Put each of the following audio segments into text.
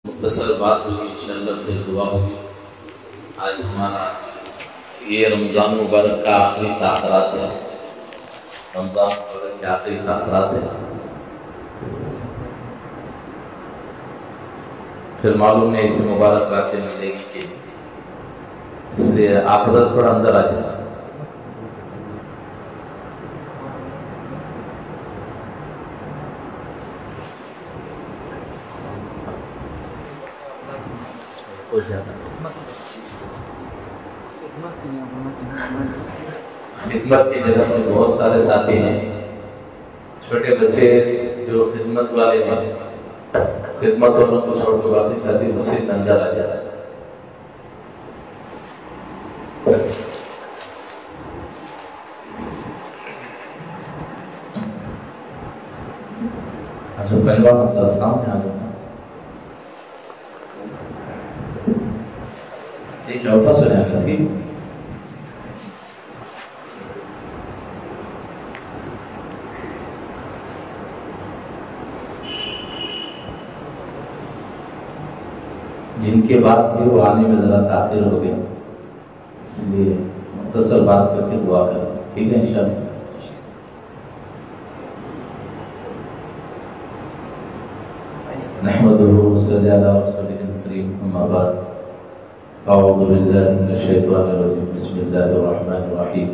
مختصر بات ہوگی، انشاءاللہ پھر دعا ہوگی۔ آج ہمارا یہ رمضان مبارک کا آخری تاخرات ہے، رمضان مبارک کے آخری تاخرات ہے۔ پھر معلوم نہیں اسے مبارک راتیں ملے گی کہ، اس لیے آپ ادھر تھوڑا اندر آ جائیں۔ خدمت کی جگہ میں بہت سارے ساتھی ہیں، چھوٹے بچے جو خدمت والے ہیں، خدمت والوں کو چھوڑ کے باقی ساتھی مسجد میں اندر آ جا رہا ہے۔ اچھا پہلوان اپنا سامنے آ جانا، ایک واپس ہو جائے گا اس کی۔ جن کے بات تھی وہ آنے میں ذرا تاخیر ہو گیا، اس لیے مختصر بات کر کے دعا کریں، ٹھیک ہے انشاءاللہ۔ نحمده ونصلي على رسوله الكريم، اما بعد، اعوذ بالله من الشيطان الرجيم، بسم الله الرحمن الرحيم۔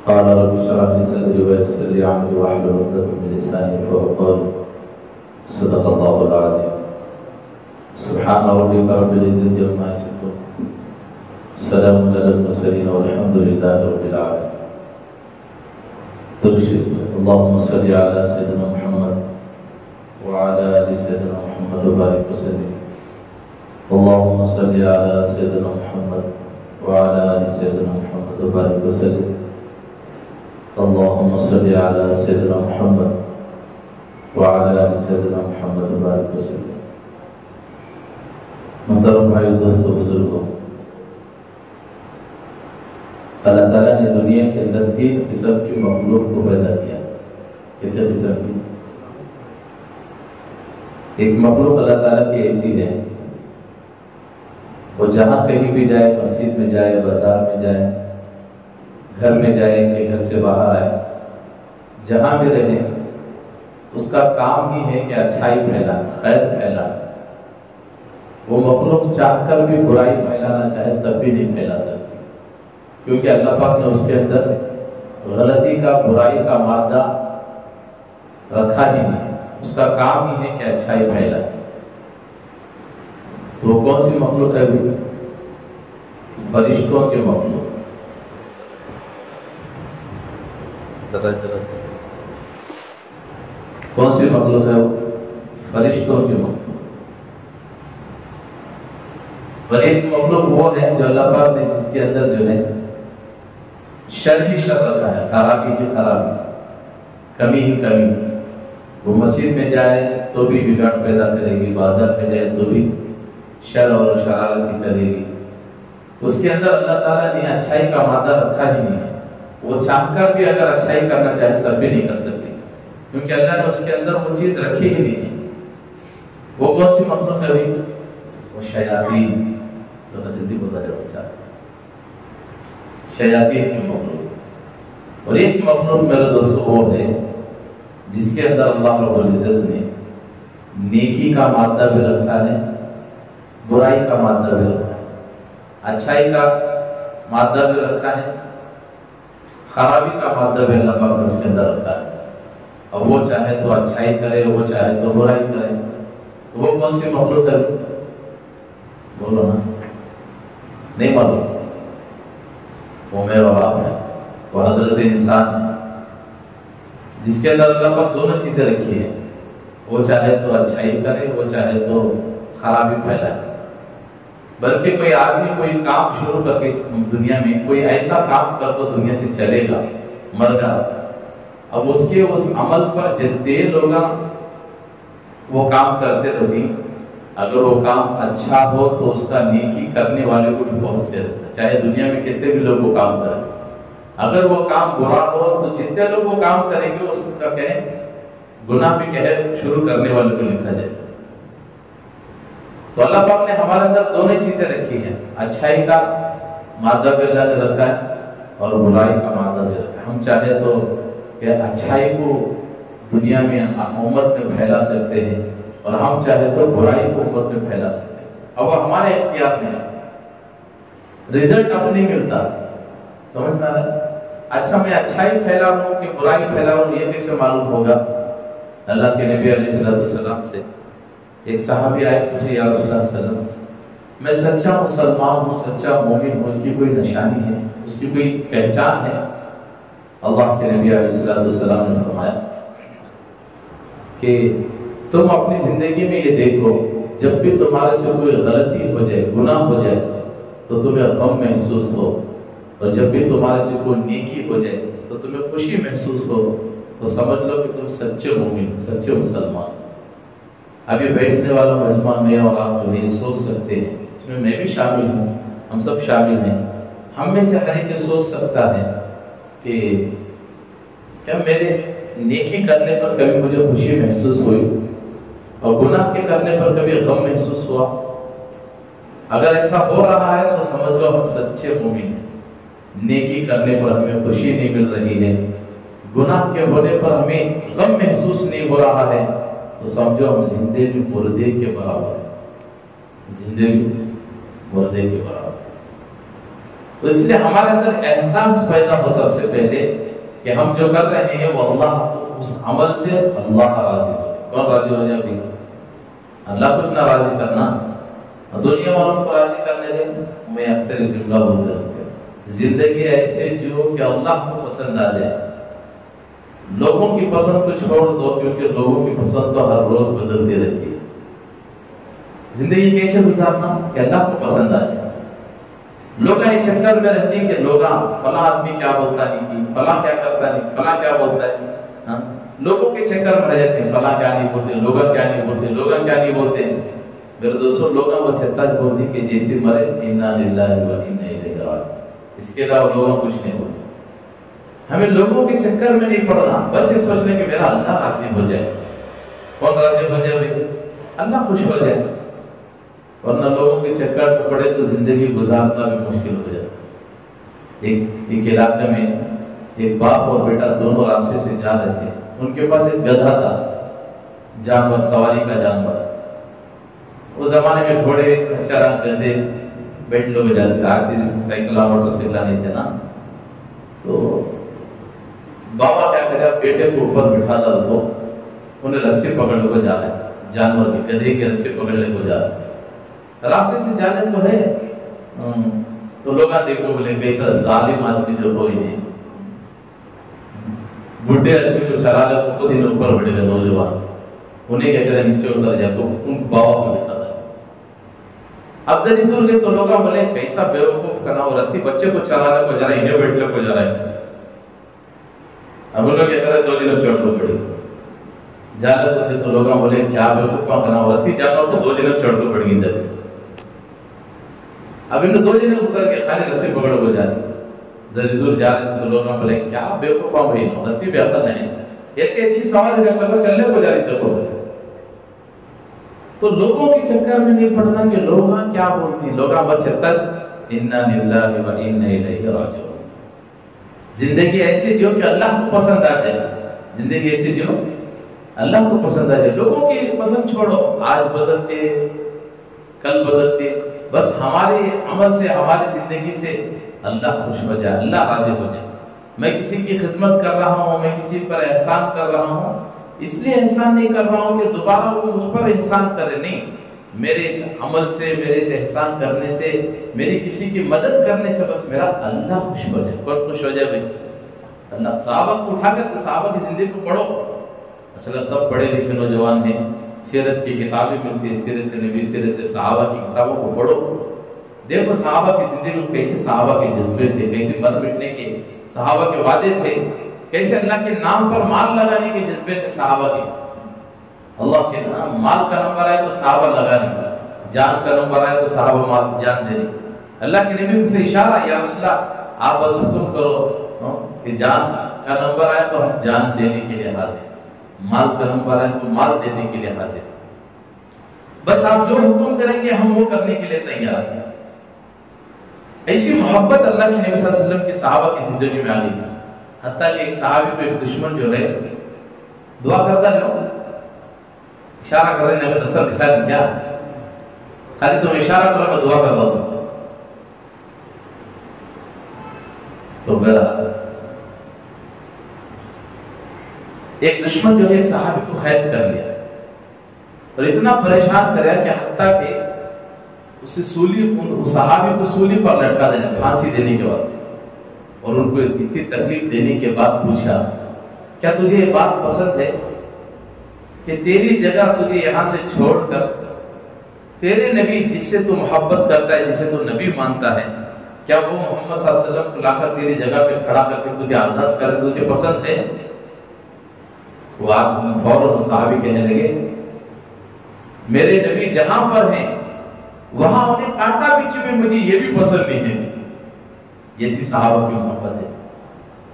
قال رب اشرح لي صدري ويسر لي امري واحلل عقدة من لساني يفقهوا قولي، صدق الله العظيم۔ سبحان ربك رب العزة عما يصفون، سلام على المرسلين والحمد لله رب العالمين۔ اللهم صل على سيدنا محمد وعلى آل سيدنا محمد وبارك وسلم۔ اللهم صل على سيدنا محمد وعلى آل سيدنا محمد وبارك وسلم۔ اللهم صل على سيدنا محمد وعلى آل سيدنا محمد وبارك وسلم۔ محترم بھائی دوستو بزرگوں، اللہ تعالیٰ نے دنیا کے اندر 3 قسم کی مخلوق کو پیدا کیا۔ کتنے قسم کی؟ ایک مخلوق اللہ تعالیٰ کی ایسی ہے، وہ جہاں کہیں بھی جائے، مسجد میں جائے، بازار میں جائے، گھر میں جائے کہ گھر سے باہر آئے، جہاں بھی رہے، اس کا کام ہی ہے کہ اچھائی پھیلانا، خیر پھیلانا۔ وہ مخلوق چاہ کر بھی برائی پھیلانا چاہے تب بھی نہیں پھیلا سکتی، کیونکہ اللہ پاک نے اس کے اندر غلطی کا، برائی کا مادہ رکھا ہی نہیں، اس کا کام ہی ہے کہ اچھائی پھیلائے۔ تو وہ کون سی مخلوق ہے؟ فرشتوں کے مخلوق۔ کون سی مخلوق ہے وہ؟ فرشتوں کے مخلوق۔ اور ایک مخلوق وہ ہے جو اللہ پاک نے جس کے اندر جو ہے شر ہی شر رکھا ہے، خرابی ہی خرابی، کمی ہی کمی۔ وہ مسجد میں جائے تو بھی بگاڑ پیدا کرے گی، بازار میں جائے تو بھی شر اور شرارت ہی کرے گی۔ اس کے اندر اللہ تعالیٰ نے اچھائی کا مادہ رکھا ہی نہیں ہے۔ وہ چاہ کر بھی اگر اچھائی کرنا چاہے تب بھی نہیں کر سکتی، کیونکہ اللہ نے اس کے اندر وہ چیز رکھی ہی نہیں ہے۔ وہ کون سی مخلوق ہے؟ وہ شیاطین۔ جلدی بتا جاؤ، شیاطین کی مخلوق۔ اور ایک مخلوق میرے دوستو وہ ہے جس کے اندر اللہ رب العزت نے نیکی کا مادہ بھی رکھا ہے، برائی کا مادہ بھی رکھا ہے، اچھائی کا مادہ بھی رکھا ہے، خرابی کا مادہ بھی اللہ پاک نے اس کے اندر رکھا ہے۔ اب وہ چاہے تو اچھائی کرے، وہ چاہے تو برائی کرے۔ وہ کون سی مخلوق ہے؟ بولو نا، نہیں معلوم؟ وہ میرے اور آپ ہے، وہ حضرت انسان ہے، جس کے اندر اللہ پاک دونوں چیزیں رکھی ہیں۔ وہ چاہے تو اچھائی کرے، وہ چاہے تو خرابی پھیلائے۔ بلکہ کوئی آدمی کوئی کام شروع کر کے دنیا میں کوئی ایسا کام کر تو دنیا سے چلے گا، مر گا، اب اس کے اس عمل پر جتنے لوگ وہ کام کرتے رہتے، اگر وہ کام اچھا ہو تو اس کا نیکی کرنے والے کو بھی بہت سے رہتا ہے، چاہے دنیا میں کتنے بھی لوگ وہ کام کریں۔ اگر وہ کام برا ہو تو جتنے لوگ وہ کام کریں گے اس کا کہیں گناہ بھی کہے شروع کرنے والے کو لکھا جائے۔ تو اللہ پاک نے ہمارے اندر دونوں چیزیں رکھی ہیں، اچھائی کا مادہ بھی اللہ نے رکھا ہے اور برائی کا مادہ بھی رکھا ہے۔ ہم چاہے تو کہ اچھائی کو دنیا میں امت میں پھیلا سکتے ہیں اور ہم چاہے تو برائی کو امت میں پھیلا سکتے ہیں، اور وہ ہمارے اختیار میں ہے، رزلٹ اب نہیں ملتا، سمجھ میں آ رہا ہے؟ اچھا میں اچھائی پھیلاؤں کہ برائی پھیلاؤں، یہ کیسے معلوم ہوگا؟ اللہ کے نبی علیہ السلام سے ایک صحابی آئے، پوچھے یا رسول اللہ صلی اللہ علیہ وسلم میں سچا مسلمان ہوں، سچا مومن ہوں، اس کی کوئی نشانی ہے، اس کی کوئی پہچان ہے؟ اللہ کے نبی علیہ السلام نے فرمایا کہ تم اپنی زندگی میں یہ دیکھو، جب بھی تمہارے سے کوئی غلطی ہو جائے، گناہ ہو جائے تو تمہیں غم محسوس ہو، اور جب بھی تمہارے سے کوئی نیکی ہو جائے تو تمہیں خوشی محسوس ہو، تو سمجھ لو کہ تم سچے مومن، سچے مسلمان۔ ابھی بیٹھنے والا مجمع میں اور آپ جو یہ سوچ سکتے ہیں، اس میں بھی شامل ہوں، ہم سب شامل ہیں، ہم میں سے ہر ایک سوچ سکتا ہے کہ کیا میرے نیکی کرنے پر کبھی مجھے خوشی محسوس ہوئی اور گناہ کے کرنے پر کبھی غم محسوس ہوا؟ اگر ایسا ہو رہا ہے تو سمجھ لو ہم سچے مومن ہیں، نیکی کرنے پر ہمیں خوشی نہیں مل رہی ہے، گناہ کے ہونے پر ہمیں غم محسوس نہیں ہو رہا ہے، تو سمجھو ہم زندے بھی مردے کے برابر ہیں، زندے بھی مردے کے برابر۔ تو اس لیے ہمارے اندر احساس پیدا ہو سب سے پہلے کہ ہم جو کر رہے ہیں وہ اللہ، اس عمل سے اللہ راضی ہو۔ کون راضی ہو جائے بھی؟ اللہ کچھ نہ راضی کرنا، دنیا والوں کو راضی کرنے دیں۔ میں اکثر ایک جملہ بولتا ہوں، زندگی ایسے جیو کہ اللہ کو پسند آ جائے، لوگوں کی پسند کو چھوڑ دو، کیونکہ لوگوں کی پسند تو ہر روز بدلتی رہتی ہے۔ زندگی کیسے گزارنا کہ اللہ کو پسند آ جائے؟ لوگ یہ چکر میں رہتے ہیں کہ لوگ فلاں آدمی کیا بولتا نہیں، فلاں کیا کرتا نہیں، فلاں کیا بولتا ہے، لوگوں کے چکر میں رہتے ہیں، فلاں کیا نہیں بولتے، لوگ کیا نہیں بولتے، لوگ کیا نہیں بولتے۔ میرے دوستوں، لوگوں بس اتنا بولتے کہ جیسے مرے انا للہ و انا الیہ راجعون، اس کے علاوہ لوگوں کچھ نہیں بولتے۔ ہمیں لوگوں کے چکر میں نہیں پڑنا، بس یہ سوچنے کہ میرا اللہ راضی ہو جائے۔ کون راضی ہو جائے بھائی؟ اللہ خوش ہو جائے، ورنہ لوگوں کے چکر میں پڑے تو زندگی گزارنا بھی مشکل ہو جائے۔ ایک علاقے میں ایک باپ اور بیٹا دونوں راستے سے جا رہے تھے، ان کے پاس ایک گدھا تھا، جانور، سواری کا جانور۔ اس زمانے میں گھوڑے، کچرا، گدھے بیٹھ لوگ جاتے تھے، آج جیسے سائیکل موٹر سائیکل نہیں تھے نا، تو بابا کیا کرے، بیٹے کو اوپر بٹھا ڈال دو، انہیں رسی پکڑنے کو جا رہے ہیں، جانور کی، گدھے کی رسی پکڑنے کو جا رہے ہیں، راستے سے جانے کو ہے، تو لوگ دیکھو بولے کیسا ظالم آدمی جو کوئی نہیں، بڈھے آدمی کو چرا لے تو خود ہی اوپر بڑھے گئے نوجوان، انہیں کیا کرے نیچے اتر جائے تو ان بابا کو بٹھا تھا۔ اب جب ادھر گئے تو لوگ بولے کیسا بیوقوف کرنا، اور رتی بچے کو چرانے کو جا رہا ہے، انہیں بیٹھنے کو جا رہا ہے۔ اب ان لوگ کیا کرے، دو جنوں چڑھ دو پڑی جانے تو لوگ بولے کیا بیوقوفا کرنا، اور رتی جانا تو دو جنوں چڑھ دو پڑ گئی جاتے۔ اب ان دو جنوں اتر کے خالی رسی پکڑ ہو جاتی، دور جا رہے تھے تو لوگ بولے کیا بیوقوفا ہوئی، رتی بے اصل نہیں، اتنی اچھی سواری کرتا چلنے کو جا رہی دیکھو۔ تو لوگوں کے چکر میں نہیں پڑنا کہ لوگ کیا بولتی، لوگ بس انا للہ و انا الیہ راجعون۔ زندگی ایسی جو کہ اللہ کو پسند آ جائے، زندگی ایسی جو اللہ کو پسند آ جائے۔ لوگوں کی پسند چھوڑو، آج بدلتے کل بدلتے، بس ہمارے عمل سے، ہماری زندگی سے اللہ خوش ہو جائے، اللہ راضی ہو جائے۔ میں کسی کی خدمت کر رہا ہوں، میں کسی پر احسان کر رہا ہوں، اس لیے احسان نہیں کر رہا ہوں کہ دوبارہ وہ مجھ پر احسان کرے، نہیں، میرے اس عمل سے، میرے اس احسان کرنے سے، میری کسی کی مدد کرنے سے بس میرا اللہ خوش ہو جائے۔ کون خوش ہو جائے بھائی؟ اللہ۔ صحابہ کو اٹھا کر صحابہ کی زندگی کو پڑھو، اچھا سب پڑھے لکھے نوجوان ہیں، سیرت کی کتابیں ملتی ہیں، سیرت نبی، سیرت صحابہ کی کتابوں کو پڑھو، دیکھو صحابہ کی زندگی میں کیسے صحابہ کے جذبے تھے، کیسے مر مٹنے کے صحابہ کے وعدے تھے، کیسے اللہ کے نام پر مال لگانے کے جذبے تھے صحابہ کے۔ اللہ کے نام، مال کا نمبر آئے تو صحابہ لگانے، جان کا نمبر آئے تو صحابہ مال جان دینے۔ اللہ کے نبی سے اشارہ، یا رسول اللہ آپ بس حکم کرو کہ جان کا نمبر آئے تو ہم جان دینے کے لیے حاضر، مال کا نمبر آئے تو مال دینے کے لیے حاضر۔ بس آپ جو حکم کریں گے ہم وہ کرنے کے لیے تیار ہیں. ایسی محبت اللہ کے نبی صلی اللہ علیہ وسلم کے صحابہ کی زندگی میں آ گئی. حتیٰ کہ ایک صحابی کو ایک دشمن جو ہے دعا کرتا ہے، اشارہ کر رہے ہیں، نبی اثر اشارہ کیا خالی تم اشارہ کرو میں دعا کرتا ہوں. تو میرا ایک دشمن جو ہے ایک صحابی کو قید کر لیا اور اتنا پریشان کریا کہ حتیٰ کہ اسے صحابی کو سولی پر لٹکا دینا، پھانسی دینے کے واسطے. اور ان کو اتنی تکلیف دینے کے بعد پوچھا کیا تجھے یہ بات پسند ہے کہ تیری جگہ تجھے یہاں سے چھوڑ کر تیرے نبی جس سے تو محبت کرتا ہے، جسے تو نبی مانتا ہے، کیا وہ محمد صلی اللہ علیہ وسلم کو لا کر تیری جگہ پہ کھڑا کر کے تجھے آزاد کرے، تجھے پسند ہے؟ وہ فوراً صحابی کہنے لگے میرے نبی جہاں پر ہیں وہاں انہیں کانٹا بھی چبھے مجھے یہ بھی پسند نہیں ہے. یہ تھی صحابہ کی محبت ہے.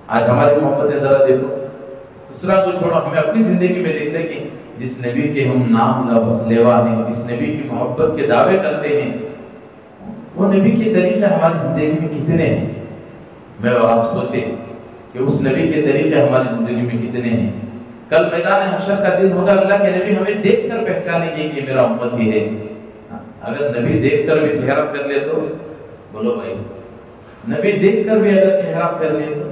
آج ہماری محبت ہے ذرا دیکھو. دوسرا کو چھوڑو، ہمیں اپنی زندگی میں دیکھ لیں کہ جس نبی کے ہم نام لیوا ہیں، جس نبی کی محبت کے دعوے کرتے ہیں، وہ نبی کے طریقے ہماری زندگی میں کتنے ہیں. میں اور آپ سوچیں کہ اس نبی کے طریقے ہماری زندگی میں کتنے ہیں. کل میدان حشر کا دن ہوگا، اللہ کے نبی ہمیں دیکھ کر پہچانیں گے کہ میرا امتی ہے. اگر نبی دیکھ کر بھی چہرہ کر لے تو بولو بھائی، نبی دیکھ کر بھی اگر چہرہ کر لے تو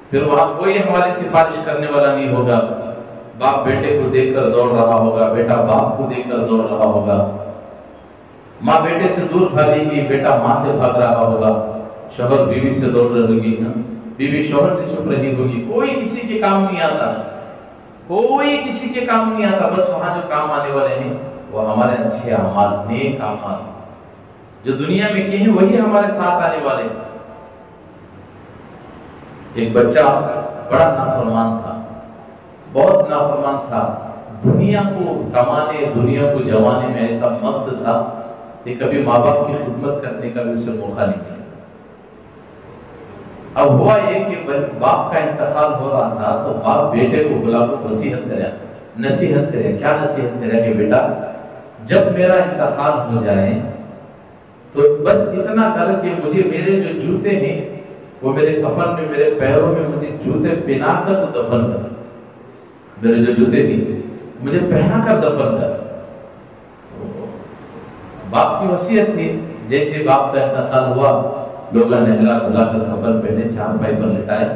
پھر وہاں کوئی ہماری سفارش کرنے والا نہیں ہوگا. باپ بیٹے کو دیکھ کر دوڑ رہا ہوگا، بیٹا باپ کو دیکھ کر دوڑ رہا ہوگا، ماں بیٹے سے دور بھاگے گی، بیٹا ماں سے بھاگ رہا ہوگا، شوہر بیوی سے دوڑ رہی ہوگی، بیوی شوہر سے چھپ رہی ہوگی. کوئی کسی کے کام نہیں آتا، کوئی کسی کے کام نہیں آتا. بس وہاں جو کام آنے والے ہیں وہ ہمارے اچھے اعمال، نیک اعمال جو دنیا میں کیے ہیں وہی ہمارے ساتھ آنے والے. ایک بچہ بڑا نافرمان تھا، بہت نافرمان تھا، دنیا کو کمانے، دنیا کو جوانے میں ایسا مست تھا کہ کبھی ماں باپ کی خدمت کرنے کا بھی اسے موقع نہیں ملا. اب ہوا یہ کہ باپ کا انتقال ہو رہا تھا تو باپ بیٹے کو بلا کر نصیحت کرے. کیا نصیحت کرے کہ بیٹا جب میرا انتقال ہو جائے تو بس اتنا کر کہ مجھے میرے جو جوتے ہیں وہ میرے کفن میں، میرے پیروں میں مجھے جوتے پہنا کر تو دفن کر. میرے جو جوتے تھے مجھے پہنا کر دفن کر. باپ کی وصیت تھی. جیسے باپ کا انتقال ہوا لوگوں نے ہلا دھلا کر کفن پہنے، چارپائی پر لٹائے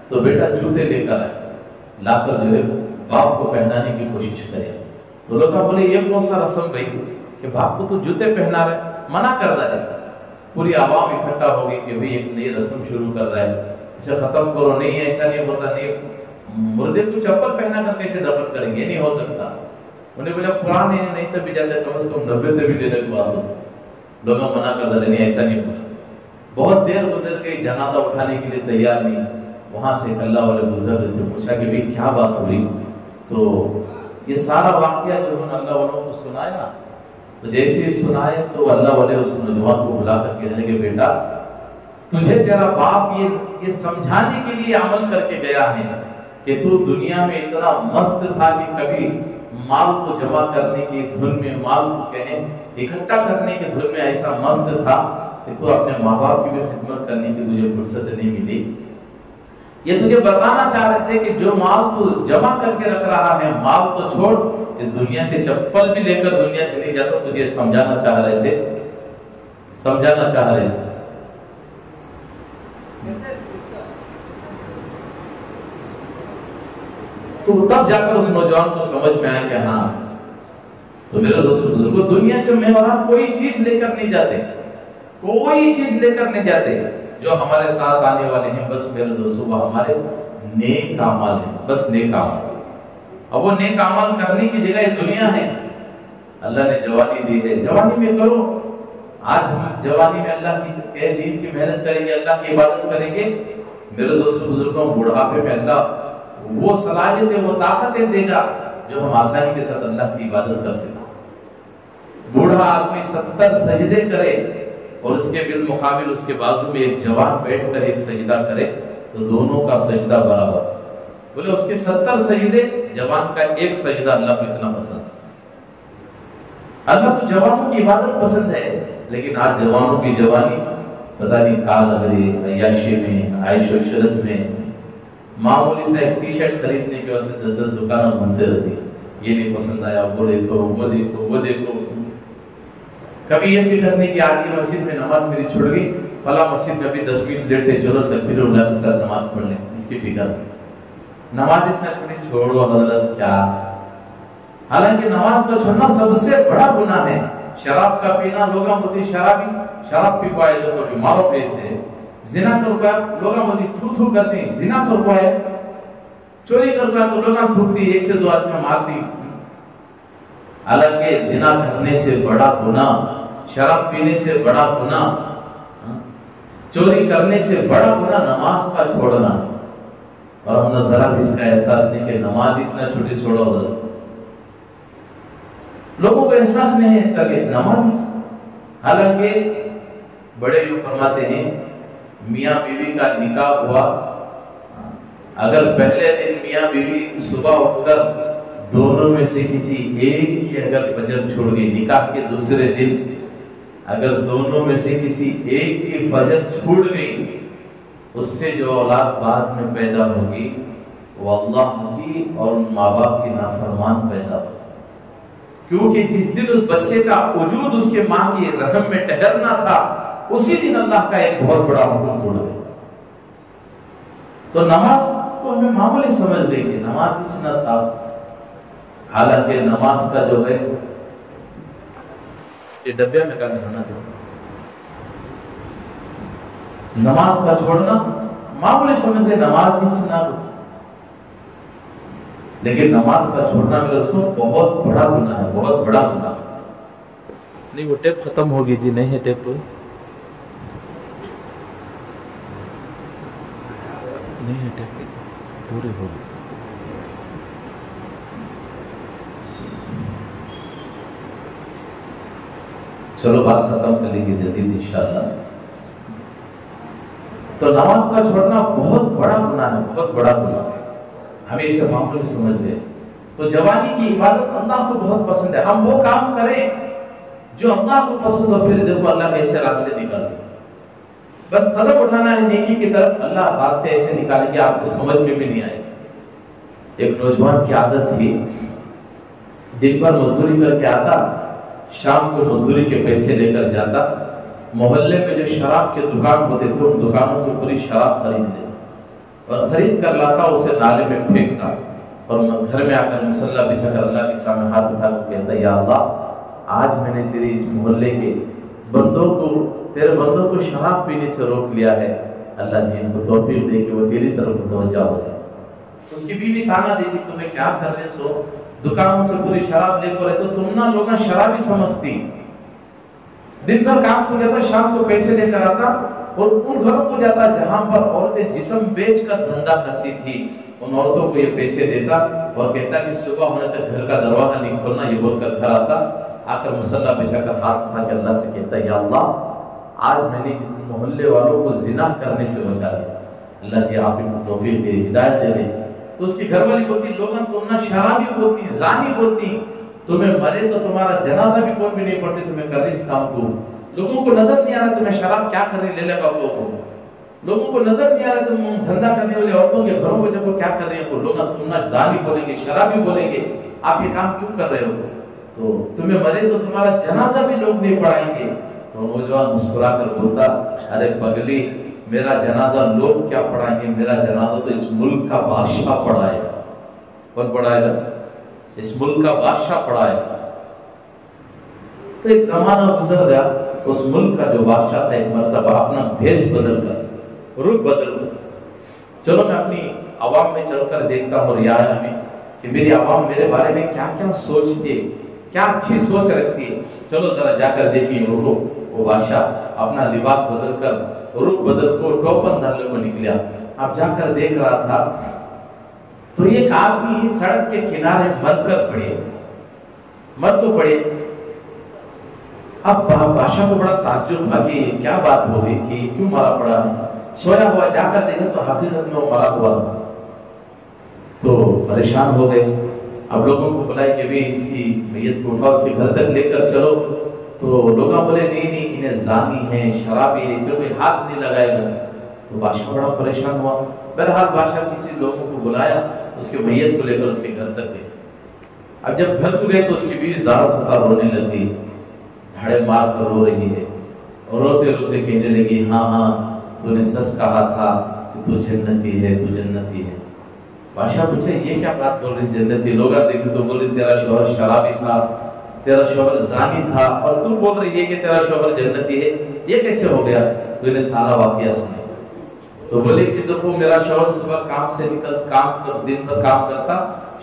تو بیٹا جوتے لے کر آئے، لا کر جو ہے باپ کو پہنانے کی کوشش کرے. تو لوگ بولے یہ کون سا رسم بھائی کہ باپ کو تو جوتے پہنا رہے، منع کر رہا ہے. پوری عوام اکٹھا ہوگی کہ بھئی ایک نئی رسم شروع کر رہا ہے، اسے ختم کرو. نہیں ایسا نہیں ہوتا، نہیں مردے کو چپل پہنا کر کیسے دفن کریں گے، نہیں ہو سکتا. انہیں بولا قرآن نہیں تب جاتے کم از کم 90 تبھی دینے کی بات ہو. لوگوں منع کر رہے نہیں ایسا نہیں ہوتا. بہت دیر گزر گئی، جنازہ اٹھانے کے لیے تیار نہیں. وہاں سے ایک اللہ والے گزر رہے تھے، پوچھا کہ بھئی کیا بات ہو رہی. تو یہ سارا واقعہ جو انہوں نے اللہ والوں کو سنایا، تو جیسے ہی سنائے تو اللہ والے اس نوجوان کو بلا کر کہنے لگے بیٹا تجھے تیرا باپ یہ سمجھانے کے لیے عمل کر کے گیا ہے کہ تو دنیا میں اتنا مست تھا کہ کبھی مال کو جمع کرنے کی دھن میں، مال کو کہیں اکٹھا کرنے کی دھن میں ایسا مست تھا کہ تو اپنے ماں باپ کی بھی خدمت کرنے کی تجھے فرصت نہیں ملی. یہ تجھے بتانا چاہ رہے تھے کہ جو مال تو جمع کر کے رکھ رہا ہے، مال تو چھوڑ، اس دنیا سے چپل بھی لے کر دنیا سے نہیں جاتا. تجھے سمجھانا چاہ رہے تھے، سمجھانا چاہ رہے تھے. تو تب جا کر اس نوجوان کو سمجھ میں آیا کہ ہاں. تو میرے دوست بزرگوں، دنیا سے میں اور آپ کوئی چیز لے کر نہیں جاتے، کوئی چیز لے کر نہیں جاتے. جو ہمارے ساتھ آنے والے ہیں بس میرے دوستوں وہ ہمارے نیک اعمال ہیں، بس نیک اعمال. اب وہ نیک اعمال کرنے کی جگہ یہ دنیا ہے. اللہ نے جوانی دی ہے، جوانی میں کرو. آج ہم جوانی میں اللہ کی دین کی محنت کریں گے، اللہ کی عبادت کریں گے. میرے دوستوں بزرگوں، بڑھاپے میں اللہ وہ صلاحیتیں، وہ طاقتیں دے گا جو ہم آسانی کے ساتھ اللہ کی عبادت کر سکیں. بوڑھا آدمی 70 سجدے کرے اور اس کے بالمقابل اس کے بازو میں ایک جوان بیٹھ کر ایک سجدہ کرے تو دونوں کا سجدہ برابر. بولے اس کے 70 سجدے، جوان کا ایک سجدہ اللہ کو اتنا پسند. اللہ تو جوانوں کی عبادت پسند ہے، لیکن آج جوانوں کی جوانی پتہ نہیں کہاں لگ رہی ہے، عیاشی میں، عائش و عشرت میں، معمولی سے ایک ٹی شرٹ خریدنے کی وجہ سے 10 دکانیں گھومتے رہتی ہیں، یہ نہیں پسند آیا، وہ دیکھو وہ دیکھو وہ دیکھو۔ کبھی یہ فکر نہیں کہ آج کی مسجد میں نماز میری چھوٹ گئی، فلاں مسجد میں بھی 10 منٹ لیٹ ہے، چلو تکبیر اللہ کے ساتھ نماز پڑھ لیں، اس کی فکر نہیں۔ نماز اتنا چھوٹی چھوڑو حضرت کیا، حالانکہ نماز کا چھوڑنا سب سے بڑا گناہ ہے۔ شراب کا پینا، لوگاں ہوتی شرابی، شراب پی پائے جو بیماروں پہ سے، زنا کر پایا لوگاں ہوتی تھو تھو کرتے ہیں، زنا کر پائے، چوری کر پایا تو لوگاں تھوکتی، ایک سے 2 آدمی مارتی۔ حالانکہ زنا کرنے سے بڑا گناہ، شراب پینے سے بڑا گناہ، چوری کرنے سے بڑا گناہ نماز کا چھوڑنا۔ اور ہم نے ذرا بھی اس کا احساس نہیں کہ نماز اتنا چھوٹی چھوڑو حضرت، لوگوں کو احساس نہیں ہے اس کا کہ نماز، حالانکہ بڑے لوگ فرماتے ہیں میاں بیوی کا نکاح ہوا، اگر پہلے دن میاں بیوی صبح اٹھ کر دونوں میں سے کسی ایک کی اگر فجر چھوڑ گئی، نکاح کے دوسرے دن اگر دونوں میں سے کسی ایک کی فجر چھوڑ گئی، اس سے جو اولاد بعد میں پیدا ہوگی وہ اللہ کی اور ان ماں باپ کی نافرمان پیدا ہوگی، کیونکہ جس دن اس بچے کا وجود اس کے ماں کی رحم میں ٹھہرنا تھا، اسی دن اللہ کا ایک بہت بڑا حکم توڑ گیا۔ تو نماز کو ہمیں معمولی سمجھ لیں گے، نماز اتنا صاف، حالانکہ نماز کا جو ہے یہ ڈبیا میں کہا نہانا دو، نماز کا چھوڑنا معمولی سمجھ لیں، نماز ہی سنا دو، لیکن نماز کا چھوڑنا میرے دوستوں بہت بڑا گناہ ہے، بہت بڑا گناہ۔ نہیں وہ ٹیپ ختم ہوگی جی، نہیں ہے ٹیپ، نہیں ہے ٹیپ، پورے ہوگی۔ چلو بات ختم کر لیں گے جلدی انشاءاللہ۔ تو نماز کا چھوڑنا بہت بڑا گناہ ہے، بہت بڑا گناہ ہے، ہمیں اسے معمولی سمجھ لیں۔ تو جوانی کی عبادت اللہ کو بہت پسند ہے، ہم وہ کام کریں جو اللہ کو پسند ہو، پھر دیکھو اللہ کیسے راستے نکالے، بس قدم اٹھانا ہے نیکی کی طرف، اللہ راستے ایسے نکالیں گے آپ کو سمجھ میں بھی نہیں آئے۔ ایک نوجوان کی عادت تھی، دن بھر مزدوری کر کے آتا، شام کو مزدوری کے پیسے لے کر جاتا، محلے میں جو شراب کے دکان ہوتے تھے ان دکانوں سے پوری شراب خرید لے اور خرید کر لاتا، اسے نالے میں پھینکتا، اور گھر میں آ کر مصلی بچھا کر اللہ کے سامنے ہاتھ اٹھا کر کہتا، یا اللہ آج میں نے تیری اس محلے کے بندوں کو، تیرے بندوں کو شراب پینے سے روک لیا ہے، اللہ جی ان کو توفیق دے کہ وہ تیری طرف متوجہ ہو جائے۔ اس کی بیوی تانا دیتی، تمہیں کیا کر رہے سو، دکانوں سے پوری شراب لے کر، تو تم نہ لوگاں شرابی سمجھتی، دن بھر کام کو جاتا، شام کو پیسے لے کر آتا، اور ان گھروں کو جاتا جہاں پر عورتیں جسم بیچ کر دھندا کرتی تھی، ان عورتوں کو یہ پیسے دیتا اور کہتا کہ صبح ہونے تک گھر کا دروازہ نہیں کھولنا، یہ بول کر گھر آتا، آ کر مصلی بچھا کر ہاتھ اٹھا کے اللہ سے کہتا، یا اللہ آج میں نے محلے والوں کو زنا کرنے سے بچا دیا، اللہ جی آپ ان کو توفیق دے، ہدایت دے دیں۔ تو اس کی گھر والی بولتی، لوگاں تم نہ شرابی بولتی، زانی بولتی، تمہیں مرے تو تمہارا جنازہ بھی کوئی بھی نہیں پڑتے، تمہیں کر رہی اس کام کو، لوگوں کو نظر نہیں آ رہا تمہیں شراب کیا کر رہی، لے لے بابو کو، لوگوں کو نظر نہیں آ رہا تم دھندا کرنے والے عورتوں کے گھروں کو جب وہ کیا کر رہے ہیں، لوگ تم نہ زانی بولیں گے، شرابی بولیں گے، آپ یہ کام کیوں کر رہے ہو، تو تمہیں مرے تو تمہارا جنازہ بھی لوگ نہیں پڑھائیں گے۔ تو نوجوان مسکرا کر بولتا، ارے پگلی میرا جنازہ لوگ کیا پڑھائیں گے، میرا جنازہ تو اس ملک کا بادشاہ پڑھائے گا۔ کون پڑھائے گا؟ اس ملک کا بادشاہ پڑھائے گا۔ تو ایک زمانہ گزر گیا، اس ملک کا جو بادشاہ تھا ایک مرتبہ اپنا بھیس بدل کر، رخ بدل کر، چلو میں اپنی عوام میں چل کر دیکھتا ہوں رعایا میں کہ میری عوام میرے بارے میں کیا کیا سوچتی ہے، کیا اچھی سوچ رکھتی ہے، چلو ذرا جا کر دیکھیں۔ وہ بادشاہ اپنا لباس بدل کر، رخ بدل کو، ٹوپن ڈالنے کو نکلا۔ اب جا کر دیکھ رہا تھا تو ایک آدمی سڑک کے کنارے مر کر پڑے، مر تو پڑے۔ اب بادشاہ کو بڑا تعجب تھا کہ کیا بات ہو گئی، کہ کیوں مرا پڑا ہے، سویا ہوا، جا کر دیکھا تو حقیقت میں وہ مرا ہوا تھا۔ تو پریشان ہو گئے، اب لوگوں کو بلائے کہ بھی اس کی میت کو اٹھاؤ، اس کے گھر تک لے کر چلو، تو لوگ بولے نہیں انہیں زانی ہے، شرابی ہے، اسے کوئی ہاتھ نہیں لگائے گا۔ تو بادشاہ بڑا پریشان ہوا۔ بہرحال بادشاہ کسی لوگوں کو بلایا، اس کے میت کو لے کر اس کے گھر تک گئے۔ اب جب گھر کو گئے تو اس کی بیوی زار خطا رونے لگ گئی، دھاڑے مار کر رو رہی ہے، اور روتے روتے کہنے لگی ہاں تو نے سچ کہا تھا کہ تو جنتی ہے، تو جنتی ہے۔ بادشاہ پوچھے یہ کیا بات بول رہی جنتی؟ لوگ دیکھے تو بولے تیرا شوہر شرابی تھا، تیرا شوہر زانی تھا، اور تو بول رہی ہے کہ تیرا شوہر جنتی ہے، یہ کیسے ہو گیا؟ تو نے سارا واقعہ سنا۔ تو بولے کہ دیکھو میرا شوہر صبح کام سے نکل دن بھر کام کرتا،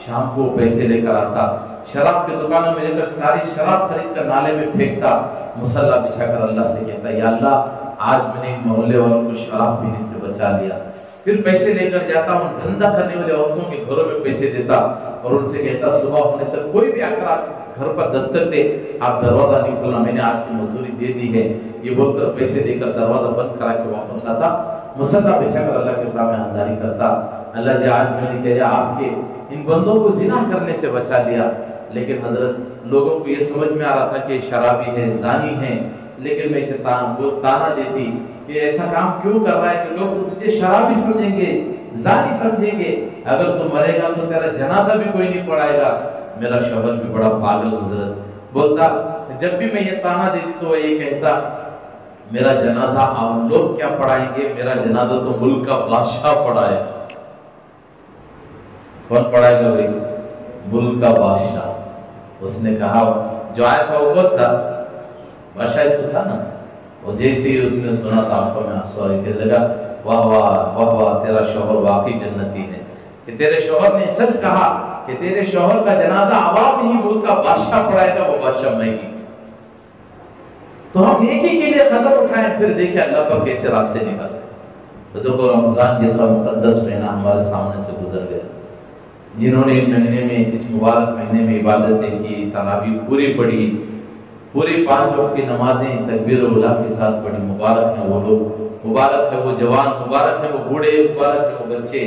شام کو پیسے لے کر آتا، شراب کی دکانوں میں لے کر ساری شراب خرید کر نالے میں پھینکتا، مصلی بچھا کر اللہ سے کہتا یا اللہ آج میں نے محلے والوں کو شراب پینے سے بچا لیا۔ پھر پیسے لے کر جاتا، ان دھندا کرنے والے عورتوں کے گھروں میں پیسے دیتا، اور ان سے کہتا صبح ہونے تک کوئی بھی آ کر آپ گھر پر دستک دے، آپ دروازہ نہیں کھولنا، میں نے آج کی مزدوری دے دی ہے، یہ بول کر پیسے دے کر دروازہ بند کرا کے واپس آتا، مصلی بچھا کر اللہ کے سامنے حاضری کرتا، اللہ جی آج میں نے کہا آپ کے ان بندوں کو زنا کرنے سے بچا لیا۔ لیکن حضرت لوگوں کو یہ سمجھ میں آ رہا تھا کہ شرابی ہے، زانی ہے، لیکن میں اسے تانا دیتی کہ ایسا کام کیوں کر رہا ہے کہ لوگ تجھے شرابی سمجھیں گے، زانی سمجھیں گے، اگر تو مرے گا تو تیرا جنازہ بھی کوئی نہیں پڑھائے گا۔ میرا شوہر بھی بڑا پاگل حضرت بولتا، جب بھی میں یہ تانا دیتی تو وہ یہ کہتا میرا جنازہ آپ لوگ کیا پڑھائیں گے، میرا جنازہ تو ملک کا بادشاہ پڑھائے گا۔ کون پڑھائے گا بھائی؟ ملک کا بادشاہ۔ اس نے کہا جو آیا تھا وہ کون تھا؟ بادشاہ تو تھا نا۔ اور جیسے ہی اس نے سنا تھا آنکھوں میں آنسو آئے، کہنے لگا واہ واہ واہ واہ تیرا شوہر واقعی جنتی ہے، کہ تیرے شوہر نے سچ کہا کہ تیرے شوہر کا جنازہ عوام ہی ملک کا بادشاہ پڑھائے گا، وہ بادشاہ میں ہی۔ تو ہم نیکی کے لیے قدم اٹھائیں، پھر دیکھیں اللہ پر کیسے راستے نکالتے۔ تو دیکھو رمضان جیسا مقدس مہینہ ہمارے سامنے سے گزر گیا، جنہوں نے اس مہینے میں، اس مبارک مہینے میں عبادتیں کی، تراویح پوری پڑھی، پوری 5 وقت کی نمازیں تکبیر اولا کے ساتھ پڑھی، مبارک ہیں وہ لوگ، مبارک ہے وہ جوان، مبارک ہے وہ بوڑھے، مبارک ہے وہ بچے،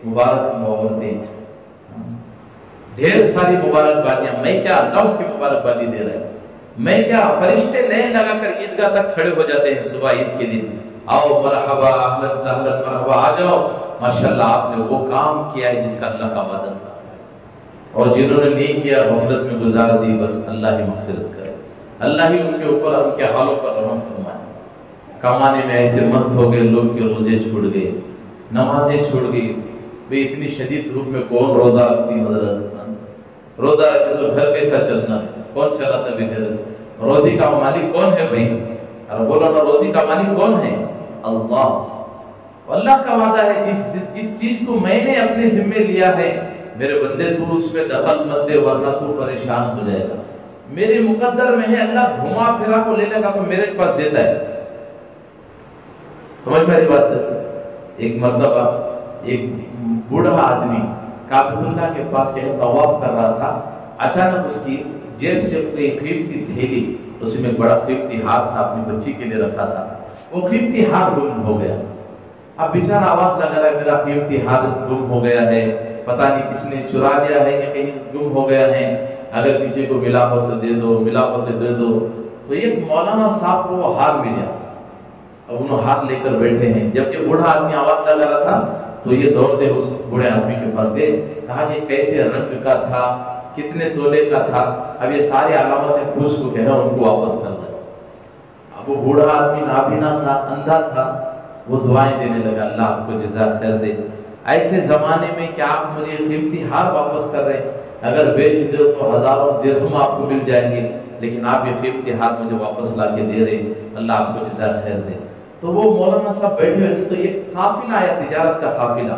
مبارک ہیں وہ عورتیں، ڈھیر ساری مبارکبادیاں۔ میں کیا اللہ کی مبارکبادی دے رہا ہے، میں کیا فرشتے لائن لگا کر عیدگاہ تک کھڑے ہو جاتے ہیں صبح عید کے دن، آؤ مرحبا اہلا سہلا مرحبا، آ جاؤ ماشاءاللہ آپ نے وہ کام کیا ہے جس کا اللہ کا وعدہ تھا، اور جنہوں نے نہیں کیا غفلت میں گزار دی، بس اللہ ہی مغفرت کرے، اللہ ہی ان کے اوپر ان کے حالوں پر رحم فرمائے۔ کمانے میں ایسے مست ہو گئے لوگ کے روزے چھوڑ گئے، نمازیں چھوڑ گئی، بھئی اتنی شدید دھوپ میں کون روزہ رکھتی حضرت؟ روزہ رکھے تو گھر کیسا چلنا، کون چلاتا بھی گھر؟ روزی کا مالک کون ہے بھائی؟ اور بولو نا روزی کا مالک کون ہے؟ اللہ۔ اللہ کا وعدہ ہے جس چیز کو میں نے اپنے ذمے لیا ہے میرے بندے تو اس میں دخل مت دے ورنہ تو پریشان ہو جائے گا، میرے مقدر میں ہے، اللہ گھما پھرا کو لے لے گا تو میرے پاس دیتا ہے۔ سمجھ میں بات ہے؟ ایک مرتبہ ایک بوڑھا آدمی کعبۃ اللہ کے پاس کہیں طواف کر رہا تھا، اچانک اس کی جیب سے ایک قیمتی تھیلی، اس میں بڑا قیمتی ہار تھا، اپنی بچی کے لیے رکھا تھا، وہ قیمتی ہار گم ہو گیا۔ اب بیچارہ آواز لگا رہا ہے میرا قیمتی ہار گم ہو گیا ہے، پتہ نہیں کس نے چرا لیا ہے یا کہیں گم ہو گیا ہے، اگر کسی کو ملا ہو تو دے دو، ملا ہو تو دے دو۔ تو یہ مولانا صاحب کو وہ ہار ملا، اب انہوں ہاتھ لے کر بیٹھے ہیں۔ جب یہ بوڑھا آدمی آواز لگا رہا تھا تو یہ دوڑتے اس بوڑھے آدمی کے پاس گئے، کہا یہ کیسے رنگ کا تھا، کتنے تولے کا تھا، اب یہ سارے علامتیں پوچھ کو کہنا ان کو واپس کر دیں۔ اب وہ بوڑھا آدمی نابینا تھا، اندھا تھا، وہ دعائیں دینے لگا اللہ آپ کو جزا خیر دے، ایسے زمانے میں کہ آپ مجھے قیمتی ہار واپس کر رہے، اگر بیچ دو تو ہزاروں درہم آپ کو مل جائیں گے، لیکن آپ یہ قیمتی ہار مجھے واپس لا کے دے رہے، اللہ آپ کو جزا خیر دے۔ تو وہ مولانا صاحب بیٹھے ہوئے تھے، تو یہ قافلہ آیا، تجارت کا قافلہ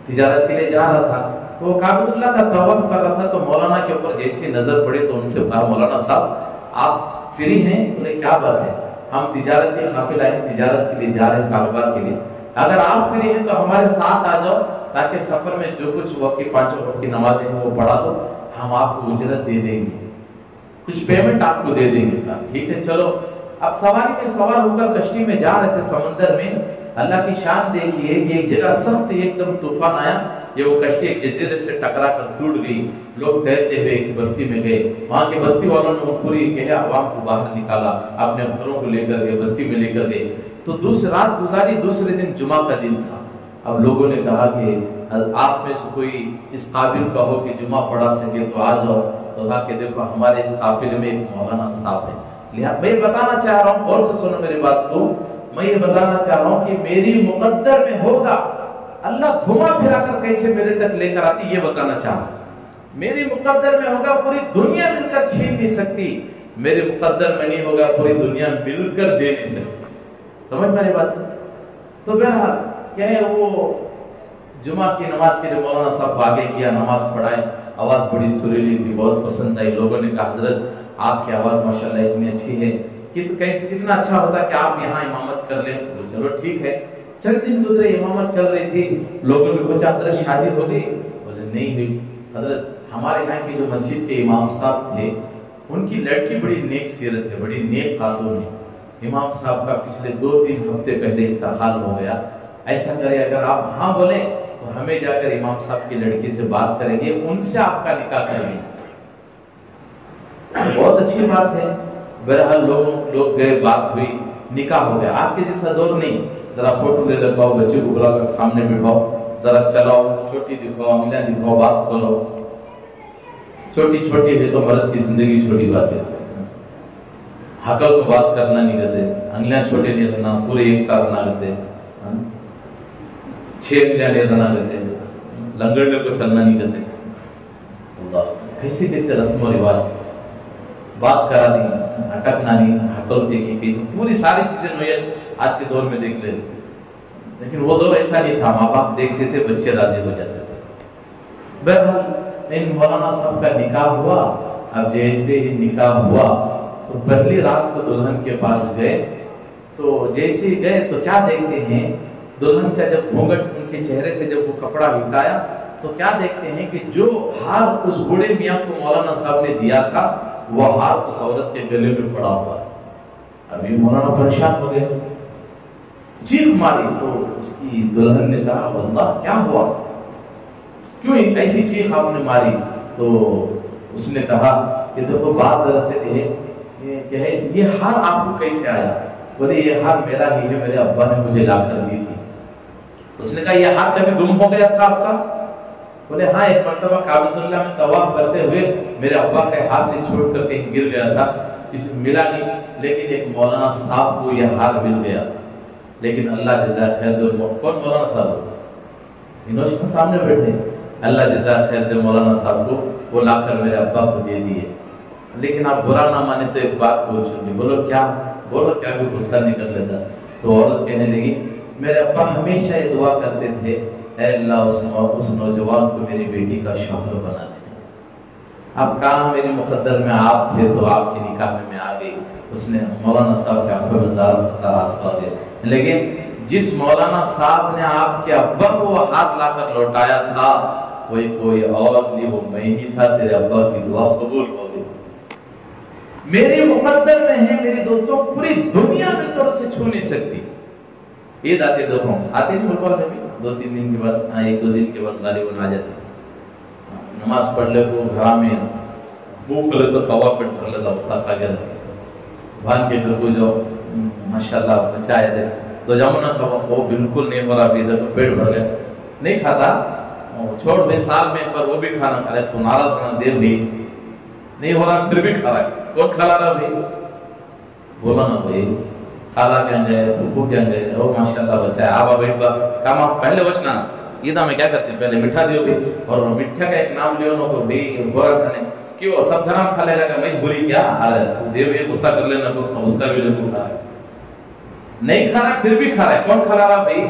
تجارت کے لیے جا رہا تھا، تو وہ کعبۃ اللہ کا طواف کر رہا تھا، تو مولانا کے اوپر جیسی نظر پڑی تو ان سے کہا مولانا صاحب آپ فری ہیں؟ بولے کیا بات ہے، ہم تجارت کے قافلہ ہیں، تجارت کے لیے جا رہے ہیں، کاروبار کے لیے، اگر آپ فری ہیں تو ہمارے ساتھ آ جاؤ تاکہ سفر میں جو کچھ وقت کی 5 وقت کی نمازیں ہیں وہ پڑھا دو، ہم آپ کو اجرت دے دیں گے، کچھ پیمنٹ آپ کو دے دیں گے۔ ٹھیک ہے چلو۔ اب سواری میں سوار ہو کر کشتی میں جا رہے تھے سمندر میں، اللہ کی شان دیکھیے کہ ایک جگہ سخت ایک دم طوفان آیا، یہ وہ کشتی ایک جزیرے سے ٹکرا کر ٹوٹ گئی، لوگ تیرتے ہوئے ایک بستی میں گئے، وہاں کے بستی والوں نے وہ پوری کہ عوام کو باہر نکالا، اپنے گھروں کو لے کر گئے، بستی میں لے کر گئے، تو دوسری رات گزاری، دوسرے دن جمعہ کا دن تھا۔ اب لوگوں نے کہا کہ آپ میں سے کوئی اس قابل کا ہو کہ جمعہ پڑھا سکے تو آ جاؤ، تو کہا کہ دیکھو ہمارے اس قافلے میں ایک مولانا صاحب ہے، میں بتانا چاہ رہا ہوں، اور سے سنو میری بات کو، میں یہ بتانا چاہ رہا ہوں کہ میری مقدر میں ہوگا، اللہ گھما پھرا کر کیسے میرے تک لے کر آتی یہ بتانا چاہ رہا ہوں، میری مقدر میں ہوگا پوری دنیا مل کر چھین نہیں سکتی، میرے مقدر میں نہیں ہوگا پوری دنیا مل کر دے نہیں سکتی، سمجھ میری بات؟ تو بہرحال کیا ہے، وہ جمعہ کی نماز کے لیے مولانا صاحب آگے کیا، نماز پڑھائے، آواز بڑی سریلی تھی، بہت پسند آئی، لوگوں نے کہا حضرت آپ کی آواز ماشاءاللہ اتنی اچھی ہے، کتنا اچھا ہوتا کہ آپ یہاں امامت کر لیں، چلو ٹھیک ہے۔ چند دن گزرے، امامت چل رہی تھی، لوگوں نے پوچھا حضرت شادی ہو گئی؟ بولے نہیں ہوئی حضرت، ہمارے یہاں کی جو مسجد کے امام صاحب تھے ان کی لڑکی بڑی نیک سیرت ہے، بڑی نیک خاتون ہے، امام صاحب کا پچھلے 2-3 ہفتے پہلے انتقال ہو گیا، ایسا کرے اگر آپ ہاں بولیں تو ہمیں جا کر امام صاحب کی لڑکی سے بات کریں گے، ان سے آپ کا نکاح کریں گے۔ بہت اچھی بات ہے، بہرحال لوگ گئے، بات ہوئی، نکاح ہو گیا۔ آج کے جیسا دور نہیں، ذرا فوٹو لے لگاؤ، بچے کو بلا کر سامنے بٹھاؤ، ذرا چلاؤ، چھوٹی دکھاؤ، انگلیاں دکھاؤ، بات کرو، چھوٹی چھوٹی ہے تو مرد کی زندگی چھوٹی بات ہے، حقل کو بات کرنا نہیں کرتے، انگلیاں چھوٹے نہیں رہنا، پورے ایک ساتھ نہ رہتے، 6 انگلیاں نہیں رہنا کرتے، لنگڑنے کو چلنا نہیں کرتے، اللہ کیسے کیسے رسم و رواج، بات کرا دی، اٹکنا نہیں، حقل تھے کہ کیسے، پوری ساری چیزیں نوعیت آج کے دور میں دیکھ لیں، لیکن وہ دور ایسا نہیں تھا، ماں باپ دیکھتے تھے، بچے راضی ہو جاتے تھے۔ بہرحال ان مولانا صاحب کا نکاح ہوا، اب جیسے ہی نکاح ہوا تو پہلی رات کو دلہن کے پاس گئے، تو جیسے ہی گئے تو کیا دیکھتے ہیں، دلہن کا جب گھونگھٹ ان کے چہرے سے جب وہ کپڑا ہٹایا تو کیا دیکھتے ہیں کہ جو ہار اس بوڑھے میاں کو مولانا صاحب نے دیا تھا وہ ہار اس عورت کے گلے میں پڑا ہوا ہے۔ ابھی مولانا پریشان ہو گئے، چیخ ماری، تو اس کی دلہن نے کہا واللہ کیا ہوا، کیوں ایسی چیخ آپ نے ماری؟ تو اس نے کہا کہ دیکھو بات دراصل یہ ہار آپ کو کیسے آیا؟ بولے یہ ہار میرا ہی ہے، میرے ابا نے مجھے لا کر دی تھی۔ اس نے کہا یہ ہار کبھی گم ہو گیا تھا آپ کا؟ بولے ہاں، ایک مرتبہ کعبۃ اللہ میں طواف کرتے ہوئے میرے ابا کے ہاتھ سے چھوٹ کر کہیں گر گیا تھا، کسی ملا نہیں، لیکن ایک مولانا صاحب کو یہ ہار مل گیا تھا، لیکن اللہ جزا خیر دے۔ کون مولانا صاحب؟ انوشن سامنے بیٹھے، اللہ جزا خیر دے مولانا صاحب کو، وہ لا کر میرے ابا کو دے دیے، لیکن آپ برا نہ مانے تو ایک بات بول چکی۔ بولو کیا؟ بولو کیا؟ بھی غصہ نہیں کر لیتا۔ تو عورت کہنے لگی میرے ابا ہمیشہ یہ دعا کرتے تھے، اے اللہ اس نوجوان کو میری بیٹی کا شوہر بنا دے۔ اب کہاں میری مقدر میں آپ تھے تو آپ کے نکاح میں آ گئی۔ اس نے مولانا صاحب کے ابا بازار کا ہاتھ پا دیا، لیکن جس مولانا صاحب نے آپ کے ابا کو ہاتھ لا کر لوٹایا تھا وہی کوئی اور نہیں، وہ میں ہی تھا، تیرے ابا کی دعا قبول ہو گئی۔ میری مقدر میں ہے میری دوستوں، پوری دنیا میں تو اسے چھو نہیں سکتی۔ عید آتے دو آتے نہیں ملک والے بھی 2-3 دن کے بعد، 1-2 دن کے بعد غالباً آ جاتے، نماز پڑھ لے کو گھر میں بھوک لے تو کوا پیٹ کر لیتا ہوتا کھا گیا بھان کے گھر کو جو ماشاءاللہ بچہ آئے تھے تو جامو نہ کھاوا، وہ بالکل نہیں ہو رہا بھی ادھر تو پیٹ بھر گیا، نہیں کھاتا، چھوڑ بھائی سال میں پر وہ بھی کھانا کھا رہے، تو ناراض ہونا دیر بھی نہیں ہو رہا پھر بھی کھا رہا ہے، کون کھلا رہا بھائی؟ بولا نا بھائی، خالہ کہیں گے، پھوپھو کہیں گے، او ماشاءاللہ بچہ ہے، آبا بیٹھ با کام آپ پہلے بچنا عیدہ میں کیا کرتے ہیں، پہلے مٹھا دیو بھی، اور مٹھا کا ایک نام لیو نا کو بھی گورا کھانے، کیوں سب گھرام کھا لے لگا، میں بری کیا ارے دیو یہ غصہ کر لینا کو، اس کا بھی جو کھا رہا ہے، نہیں کھا رہا پھر بھی کھا رہا ہے، کون کھلا رہا بھائی؟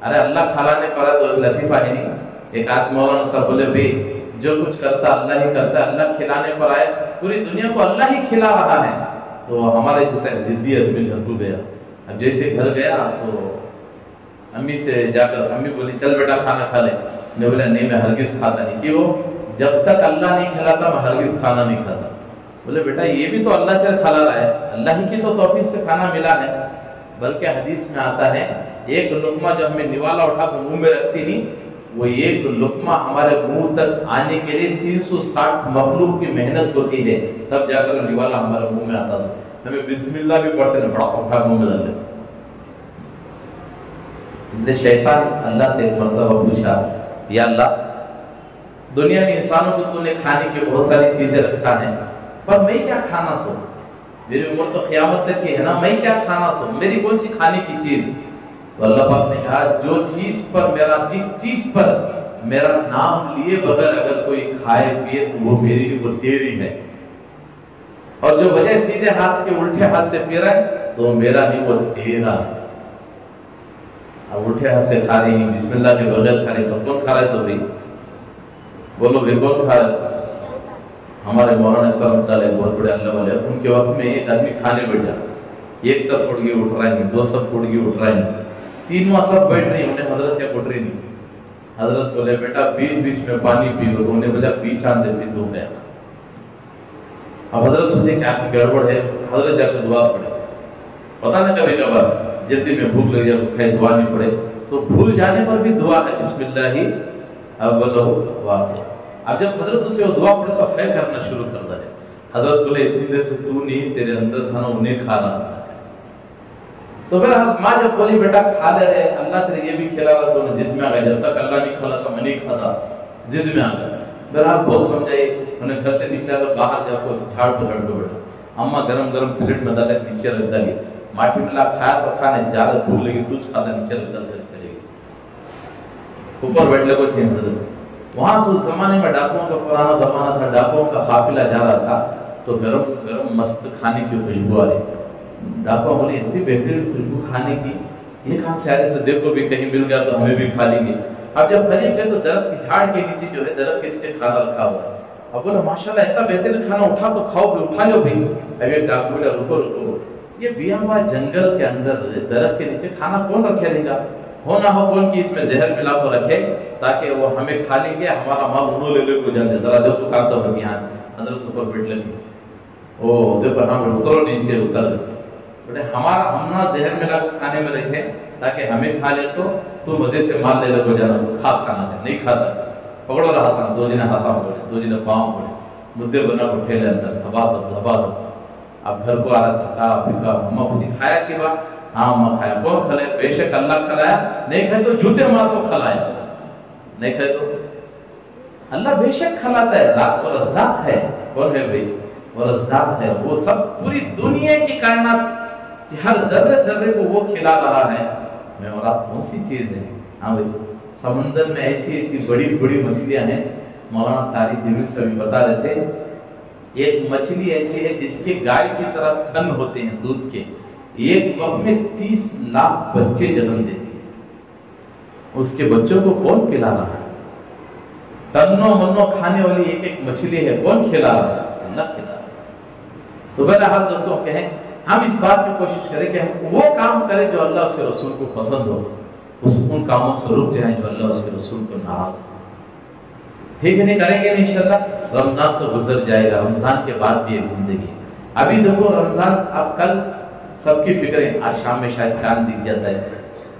ارے اللہ کھلانے پڑا تو لطیفہ ہی نہیں، ایک آدمی مولانا صاحب بولے بھائی جو کچھ کرتا اللہ ہی کرتا ہے، اللہ کھلانے پر آئے، پوری دنیا کو اللہ ہی کھلا رہا ہے، تو ہمارے جیسا ضدی آدمی گھر کو گیا، اب جیسے گھر گیا تو امی سے جا کر امی بولی چل بیٹا کھانا کھا لے، نے بولا نہیں میں ہرگز کھاتا نہیں، کیوں؟ جب تک اللہ نہیں کھلاتا میں ہرگز کھانا نہیں کھاتا۔ بولے بیٹا یہ بھی تو اللہ سے کھلا رہا ہے، اللہ ہی کی تو توفیق سے کھانا ملا ہے، بلکہ حدیث میں آتا ہے ایک لقمہ جو ہمیں نوالا اٹھا کر منہ میں رکھتی نہیں وہ ایک لقمہ ہمارے منہ تک آنے کے لیے 360 مخلوق کی محنت ہوتی ہے، تب جا کر نوالا ہمارے منہ میں آتا ہے۔ ہمیں بسم اللہ بھی پڑھتے ہیں، بڑا اٹھا منہ میں ڈال دیتے۔ شیطان اللہ سے ایک مرتبہ پوچھا، یا اللہ دنیا میں انسانوں کو تو نے کھانے کی بہت ساری چیزیں رکھا ہے، پر میں کیا کھانا سو؟ میری عمر تو قیامت تک کی ہے نا، میں کیا کھانا سو؟ میری کون سی کھانے کی چیز؟ تو اللہ پاک نے کہا جس چیز پر میرا نام لیے بغیر اگر کوئی کھائے پیے تو وہ میری، وہ تیری ہے، اور جو وجہ سیدھے ہاتھ کے الٹے ہاتھ سے پی رہا ہے تو میرا نہیں، وہ تیرا ہے۔ اب الٹے ہاتھ سے کھا رہی ہیں، بسم اللہ کے بغیر کھا رہی، تو کون کھا رہا ہے سو بھائی؟ بولو بھائی کون کھا رہا ہے؟ ہمارے مولانا صاحب تعالیٰ بہت بڑے اللہ والے، ان کے وقت میں ایک آدمی کھانے بیٹھ جاتا، ایک سب پھوڑ کے اٹھ رہا ہے، دو سب پھوڑ کے اٹھ رہا ہے، تینواں سب بیٹھ رہی، انہیں حضرت کیا اٹھ رہی نہیں۔ حضرت بولے بیٹا بیچ میں پانی پی لو، انہیں بولا بیچ آن دے، تو گیا۔ اب حضرت سوچے کیا گڑبڑ ہے، حضرت جا کے دعا پڑے، پتہ نہ کبھی کبھار جتنی میں بھوک لگ جائے کھائے دعا نہیں پڑے تو بھول جانے پر بھی دعا ہے، بسم اللہ ہی اولو واخر۔ اب جب حضرت اسے وہ دعا پڑے تو خیر کرنا شروع کر دے۔ حضرت بولے اتنی دیر سے تو نہیں، تیرے اندر تھا نا، انہیں کھا رہا تھا۔ تو پھر ماں جب بولی بیٹا کھا لے رہے، اللہ سے یہ بھی کھلا رہا، سو ضد میں آ گئے، جب تک اللہ نہیں کھلا تھا میں نہیں کھاتا، ضد میں آ گئے۔ پھر آپ بہت سمجھائی، انہیں گھر سے نکلا تو باہر جا کو جھاڑ کو بیٹھا، اماں گرم پلیٹ میں ڈالے نیچے رکھ ڈالی، ماٹھی ملا کھایا تو کھانے زیادہ بھوک لگی، تجھ کھاتا نیچے رکھ ڈال کر چلے گئی، اوپر بیٹھ لے کو چھین دے۔ وہاں سے اس زمانے میں ڈاکوؤں کا پرانا زمانہ تھا، ڈاکوؤں کا قافلہ جا رہا تھا تو گرم مست کھانے کی خوشبو آ رہی۔ ڈاکو بولے اتنی بہترین خوشبو کھانے کی، یہ کہاں سے آ رہے؟ سے دیکھو بھی کہیں مل گیا تو ہمیں بھی کھا لیں گے۔ اب جب قریب گئے تو درخت کی جھاڑ کے نیچے جو ہے، درخت کے نیچے کھانا رکھا ہوا ہے۔ اب بولا ماشاءاللہ اتنا بہترین کھانا، اٹھا تو کھاؤ بھی، اٹھا لو بھی۔ اب ایک ڈاکو بولا رکو، یہ بیابا جنگل کے اندر درخت کے نیچے کھانا کون رکھے دے گا؟ ہو نہ ہو کون کی اس میں زہر ملا کو رکھے تاکہ وہ ہمیں کھا لیں گے، ہمارا مال انہوں لے کو جانے۔ ذرا دیکھو کھاتا ہو دھیان، حضرت اوپر بیٹھ لگی، او دیکھو ہم اترو نیچے اتر گئے، ہمارا ہم نہ زہر ملا کھانے میں رکھے تاکہ ہمیں کھا لے تو مزے سے مال لے کو جانا، کھانا ہے نہیں کھاتا، پکڑو رہا تھا، دو جنہیں ہاتھا پڑے، دو جنہیں پاؤں پڑے، مدے بنا کو ٹھیلے اندر دھبا دو۔ اب گھر کو آ رہا تھا، کہا پھر کہا اماں کچھ کھایا کہ بات؟ ہاں اماں کھایا۔ کون کھلائے؟ بے شک اللہ کھلایا، نہیں کھائے تو جھوٹے ماں کو کھلایا، نہیں کھائے تو اللہ بے شک کھلاتا ہے، رات کو رزاق ہے۔ کون ہے بھائی؟ وہ رزاق ہے، وہ سب پوری دنیا کی کائنات کہ ہر ذرے کو وہ کھلا رہا ہے۔ میں اور آپ کون سی چیز ہے؟ ہاں بھائی سمندر میں ایسی بڑی مچھلیاں ہیں، مولانا طارق جمیل سے بھی بتا رہے تھے، ایک مچھلی ایسی ہے جس کے گائے کی طرح تھن ہوتے ہیں دودھ کے، ایک وقت میں 30 لاکھ بچے جنم دیتی ہے، اس کے بچوں کو کون کھلا رہا ہے؟ تنو منو کھانے والی ایک مچھلی ہے، کون کھلا رہا ہے؟ اللہ کھلا رہا ہے۔ تو بہرحال دوستوں کہیں ہم اس بات کی کوشش کریں کہ ہم وہ کام کریں جو اللہ اس کے رسول کو پسند ہو، ان کاموں سے رک جائیں جو اللہ اس کے رسول کو ناراض ہو۔ ٹھیک ہے، نہیں کریں گے انشاءاللہ رمضان تو گزر جائے گا، رمضان کے بعد بھی ایک زندگی ہے۔ ابھی دیکھو رمضان، اب کل سب کی فکر ہے، آج شام میں شاید چاند دکھ جاتا ہے،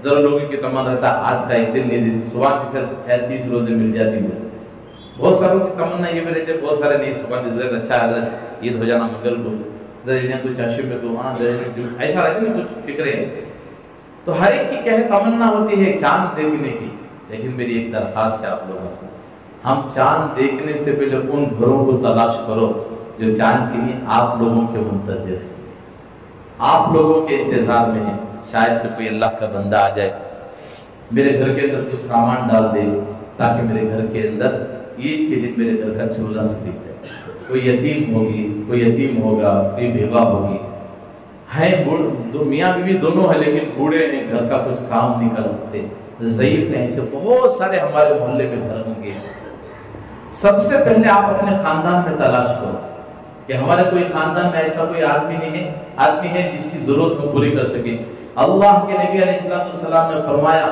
ذرا لوگوں کی تمنا رہتا ہے آج کا ایک دن نہیں دی، صبح کی شاید 30 روزے مل جاتی ہے۔ بہت ساروں کی تمنا یہ بھی رہتی ہے، بہت سارے نہیں، صبح کی اچھا ہے عید ہو جانا منگل کو، کچھ عشر میں تو ایسا رہتا ہے نا کچھ فکریں۔ تو ہر ایک کی کیا ہے تمنا ہوتی ہے چاند دیکھنے کی، لیکن میری ایک درخواست ہے آپ لوگوں سے، ہم چاند دیکھنے سے پہلے ان گھروں کو تلاش کرو جو چاند کے لیے آپ لوگوں کے منتظر ہیں، آپ لوگوں کے انتظار میں ہیں۔ شاید کہ کوئی اللہ کا بندہ آ جائے، میرے گھر کے اندر کچھ سامان ڈال دے تاکہ میرے گھر کے اندر عید کے دن میرے گھر کا چولہا سلیپ جائے۔ کوئی یتیم ہوگی، کوئی یتیم ہوگا، کوئی بیوہ ہوگی، ہیں میاں بیوی دونوں ہیں لیکن بوڑھے ہیں، گھر کا کچھ کام نہیں کر سکتے، ضعیف ہیں، ایسے بہت سارے ہمارے محلے میں گھر ہوں گے۔ سب سے پہلے آپ اپنے خاندان میں تلاش کرو کہ ہمارے کوئی خاندان میں ایسا کوئی آدمی ہے جس کی ضرورت ہم پوری کر سکیں۔ اللہ کے نبی علیہ السلام نے فرمایا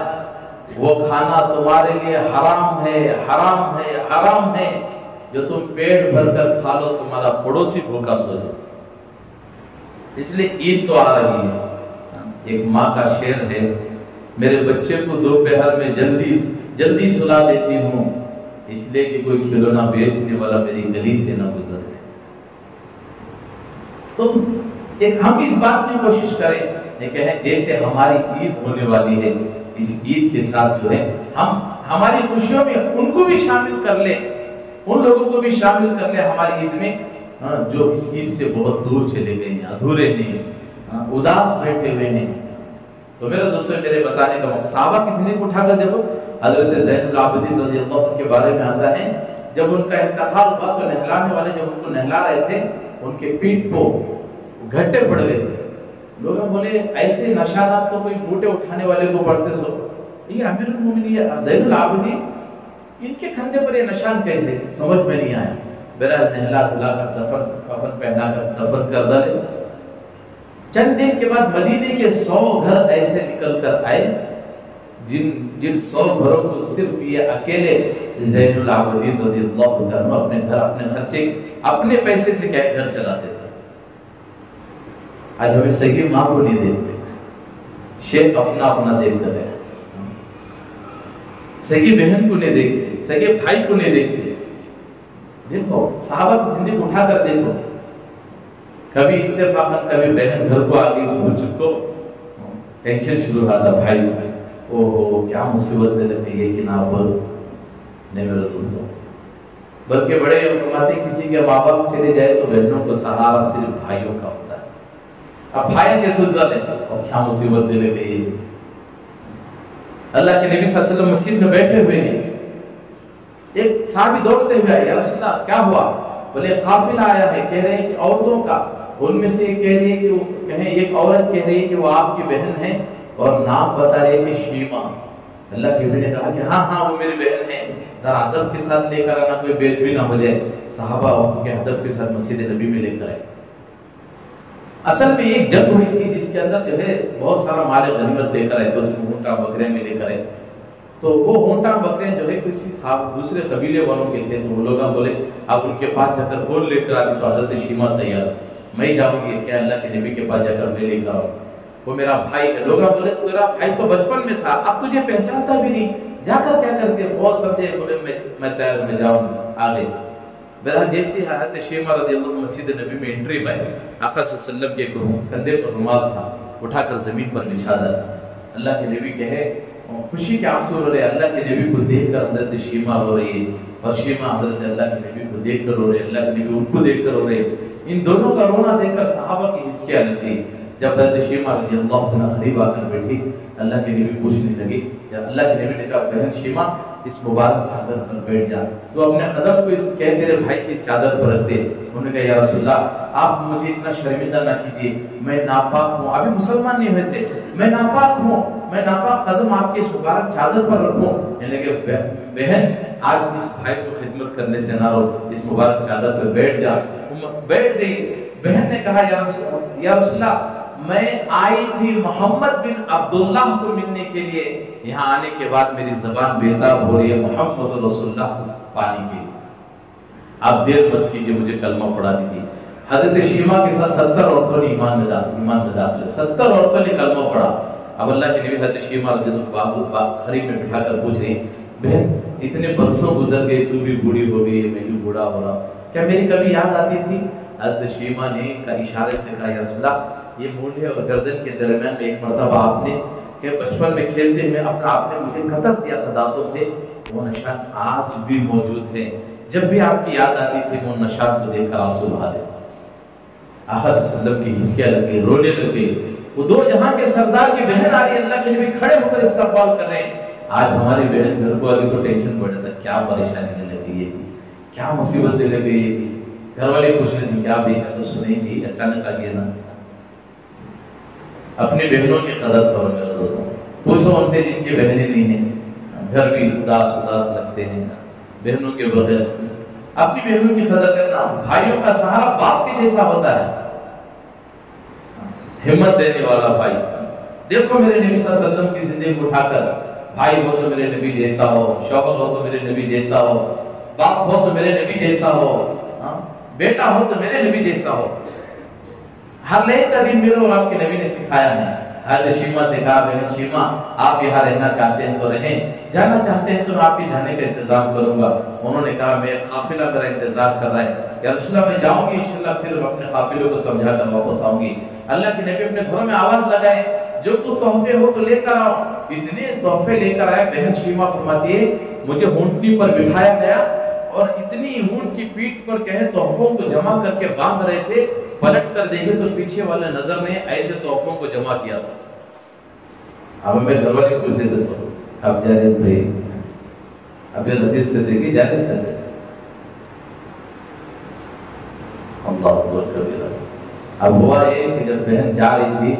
وہ کھانا تمہارے لیے حرام ہے، حرام ہے، حرام ہے جو تم پیٹ بھر کر کھا لو، تمہارا پڑوسی بھوکا سو جائے۔ اس لیے عید تو آ رہی ہے، ایک ماں کا شعر ہے، میرے بچے کو دوپہر میں جلدی سلا دیتی ہوں اس لیے کہ کوئی کھلونا بیچنے والا میری گلی سے نہ گزر جائے۔ تو ہم اس بات کی کوشش کریں کہ کہیں جیسے ہماری عید ہونے والی ہے، اس عید کے ساتھ جو ہے ہم ہماری خوشیوں میں ان کو بھی شامل کر لیں، ان لوگوں کو بھی شامل کر لیں ہماری عید میں جو اس عید سے بہت دور چلے گئے ہیں، ادھورے ہیں، اداس بیٹھے ہوئے ہیں۔ تو میرے دوستوں میرے بتانے کا صحابہ کتنے کو اٹھا کر دیکھو، حضرت زین العابدین رضی اللہ عنہ کے بارے میں آتا ہے جب ان کا انتقال ہوا تو نہلانے والے جب ان کو نہلا رہے تھے ان کے پیٹھ کو گھٹے پڑ گئے تھے۔ لوگ بولے ایسے نشانات تو کوئی بوٹے اٹھانے والے کو پڑتے سو، یہ امیر المومنین زین العابدین ان کے کندھے پر یہ نشان کیسے؟ سمجھ میں نہیں آیا۔ بہرحال نہلا دھلا کر دفن کفن پہنا کر دفن کر ڈالے۔ چند دن کے بعد مدینے کے 100 گھر ایسے نکل کر آئے جن 100 گھروں کو صرف یہ اکیلے زین العابدین رضی اللہ عنہ اپنے گھر اپنے خرچے اپنے پیسے سے گھر چلاتے تھے۔ آج ہمیں سگی ماں کو نہیں دیکھتے، شیخ اپنا اپنا دیکھ کر ہے، سگی بہن کو نہیں دیکھتے، سگے بھائی کو نہیں دیکھتے۔ دیکھو صحابہ کی زندگی اٹھا کر دیکھو، کبھی اتفاقاً کبھی بہن گھر کو آگے بھول کو ٹینشن شروع ہوا تھا، بھائی اوہ کیا مصیبت لے لگتی ہے کہ نہ بول نہیں میرے دوستوں، بلکہ بڑے فرماتے کسی کے ماں باپ چلے جائے تو بہنوں کو سہارا صرف بھائیوں کا ہوتا ہے۔ اب بھائی کے سوچ رہے اور کیا مصیبت لے لگتی ہے۔ اللہ کے نبی صلی اللہ علیہ وسلم مسجد میں بیٹھے ہوئے ہیں، ایک صحابی دوڑتے ہوئے آئے، یا رسول اللہ کیا ہوا؟ بولے قافلہ آیا ہے، کہہ رہے ہیں کہ عورتوں کا، ان میں سے کہہ رہی ہے کہ وہ کہیں ایک عورت کہہ رہی ہے کہ وہ آپ کی بہن ہے اور نام بتا رہے کہ شیما۔ اللہ کے نبی نے کہا کہ ہاں وہ میری بہن ہے، ذرا ادب کے ساتھ لے کر آنا، کوئی بے ادبی نہ ہو جائے۔ صحابہ کے ادب کے ساتھ مسجد نبی میں لے کر آئے۔ اصل میں ایک جنگ ہوئی تھی جس کے اندر جو ہے بہت سارا مال غنیمت لے کر آئے تھے، اس میں اونٹاں بکرے میں لے کر آئے۔ تو وہ اونٹاں بکرے جو ہے کسی دوسرے قبیلے والوں کے تھے، تو وہ لوگ بولے آپ ان کے پاس جا کر کون لے کر آتی؟ تو حضرت شیما تیار، میں جاؤں گی کہ اللہ کے نبی کے پاس جا کر میں لے کر آؤں، وہ میرا بھائی ہے۔ لوگ بولے تیرا بھائی تو بچپن میں تھا، اب تجھے پہچانتا بھی نہیں، جا کر کیا کرتے؟ بہت سمجھے، بولے میں تیار، میں جاؤں آگے۔ بہرحال جیسے حضرت شیما رضی اللہ عنہ مسجد نبی میں انٹری پائے، آقا صلی اللہ علیہ وسلم کے کندھے پر رومال تھا، اٹھا کر زمین پر بچھا ڈالا۔ اللہ کے نبی کہے خوشی کے آنسو رو رہے، اللہ کے نبی کو دیکھ کر حضرت شیما رو رہی ہے، اور شیما حضرت اللہ کے نبی کو دیکھ کر رو رہے، اللہ کے نبی ان کو دیکھ کر رو رہے۔ ان دونوں کا رونا دیکھ کر صحابہ کی ہچکیاں لگی۔ جب حضرت شیما رضی اللہ عنہ قریب آ کر بیٹھی، اللہ کے نبی پوچھنے لگی، جب اللہ کے نبی نے کہا بہن شیما اس مبارک چادر پر بیٹھ جا، تو اپنے قدم کو اس کہہ تیرے بھائی کی اس چادر پر رکھ دے۔ انہوں نے کہا یا رسول اللہ آپ مجھے اتنا شرمندہ نہ کیجیے، میں ناپاک ہوں، ابھی مسلمان نہیں ہوئے تھے، میں ناپاک ہوں، میں ناپاک قدم آپ کے اس مبارک چادر پر رکھوں۔ یعنی کہ بہن آج اس بھائی کو خدمت کرنے سے نہ رو، اس مبارک چادر پر بیٹھ جا۔ بیٹھ گئی۔ بہن نے کہا یا رسول اللہ میں آئی تھی محمد بن عبداللہ کو ملنے کے لیے، یہاں آنے کے بعد میری زبان بےتاب ہو رہی ہے محمد رسول اللہ کو پانے کے لیے، آپ دیر مت کیجئے، مجھے کلمہ پڑھا دیجیے۔ حضرت شیما کے ساتھ 70 عورتوں نے ایمان میں داخل، 70 عورتوں نے کلمہ پڑھا۔ اب اللہ کے نبی حضرت شیما رضی اللہ عنہ خریب میں بٹھا کر پوچھ رہی بہن اتنے برسوں گزر گئے، تو بھی بوڑھی ہو گئی، میں بھی بوڑھا ہو رہا، کیا میری کبھی یاد آتی تھی؟ حضرت شیما نے اشارے سے کہا یا رسول اللہ یہ مونڈے اور گردن کے درمیان میں ایک مرتبہ آپ نے کہ بچپن میں کھیلتے ہوئے آپ نے مجھے قطر دیا تھا دانتوں سے، وہ نشان آج بھی موجود ہیں، جب بھی آپ کی یاد آتی تھی وہ نشان کو دیکھ کر آنسو بہا لیتے۔ آقا صلی اللہ علیہ وسلم کی ہچکیاں لگی، رونے لگے۔ وہ دو جہاں کے سردار کی بہن آ رہی ہے، اللہ کے نبی کھڑے ہو کر استقبال کر رہے ہیں۔ آج ہماری بہن گھر کو والی کو ٹینشن پڑ جاتا ہے، کیا پریشانی لگ گئی ہے، کیا مصیبتیں لگ گئی ہے، گھر والے پوچھ رہے ہیں کیا بیٹا تو سنیں گی، اچانک آ گیا نا۔ اپنی بہنوں کی قدر کرو میرے دوستوں، پوچھو ان سے جن کی بہنیں نہیں ہیں، گھر بھی اداس لگتے ہیں بہنوں کے بغیر۔ اپنی بہنوں کی قدر کرنا، بھائیوں کا سہارا باپ کے جیسا ہوتا ہے، ہمت دینے والا بھائی۔ دیکھو میرے نبی صلی اللہ علیہ وسلم کی زندگی کو اٹھا کر، بھائی ہو تو میرے نبی جیسا ہو، شوہر ہو تو میرے نبی جیسا ہو، باپ ہو تو میرے نبی جیسا ہو، بیٹا ہو تو میرے نبی جیسا ہو۔ ہر لئے کا دن میرے اور آپ کے نبی نے سکھایا ہے حضرت شیما سے کہا بہن شیما آپ یہاں رہنا چاہتے ہیں تو رہیں، جانا چاہتے ہیں تو میں آپ کے جانے کا انتظام کروں گا۔ انہوں نے کہا میں قافلہ میرا انتظار کر رہا ہے، یا رسول اللہ میں جاؤں گی انشاءاللہ پھر اپنے قافلوں کو سمجھا کر واپس آؤں گی۔ اللہ کے نبی اپنے گھروں میں آواز لگائے جو کو تحفے ہو تو لے کر آؤ۔ اتنے تحفے لے کر آئے، بہن شیما فرماتی ہے مجھے اونٹنی پر بٹھایا گیا اور اتنی اونٹ کی پیٹھ پر کہے تحفوں کو جمع کر کے باندھ رہے تھے، پلٹ کر دیکھے تو پیچھے والے نظر نے ایسے تحفوں کو جمع کیا تھا۔ اب ہمیں گھر والے پوچھتے تھے سو اب جارس بھائی اب یہ حدیث سے دیکھیے جارس کرتے اللہ اکبر کبیرہ۔ اب ہوا یہ کہ جب بہن جا رہی تھی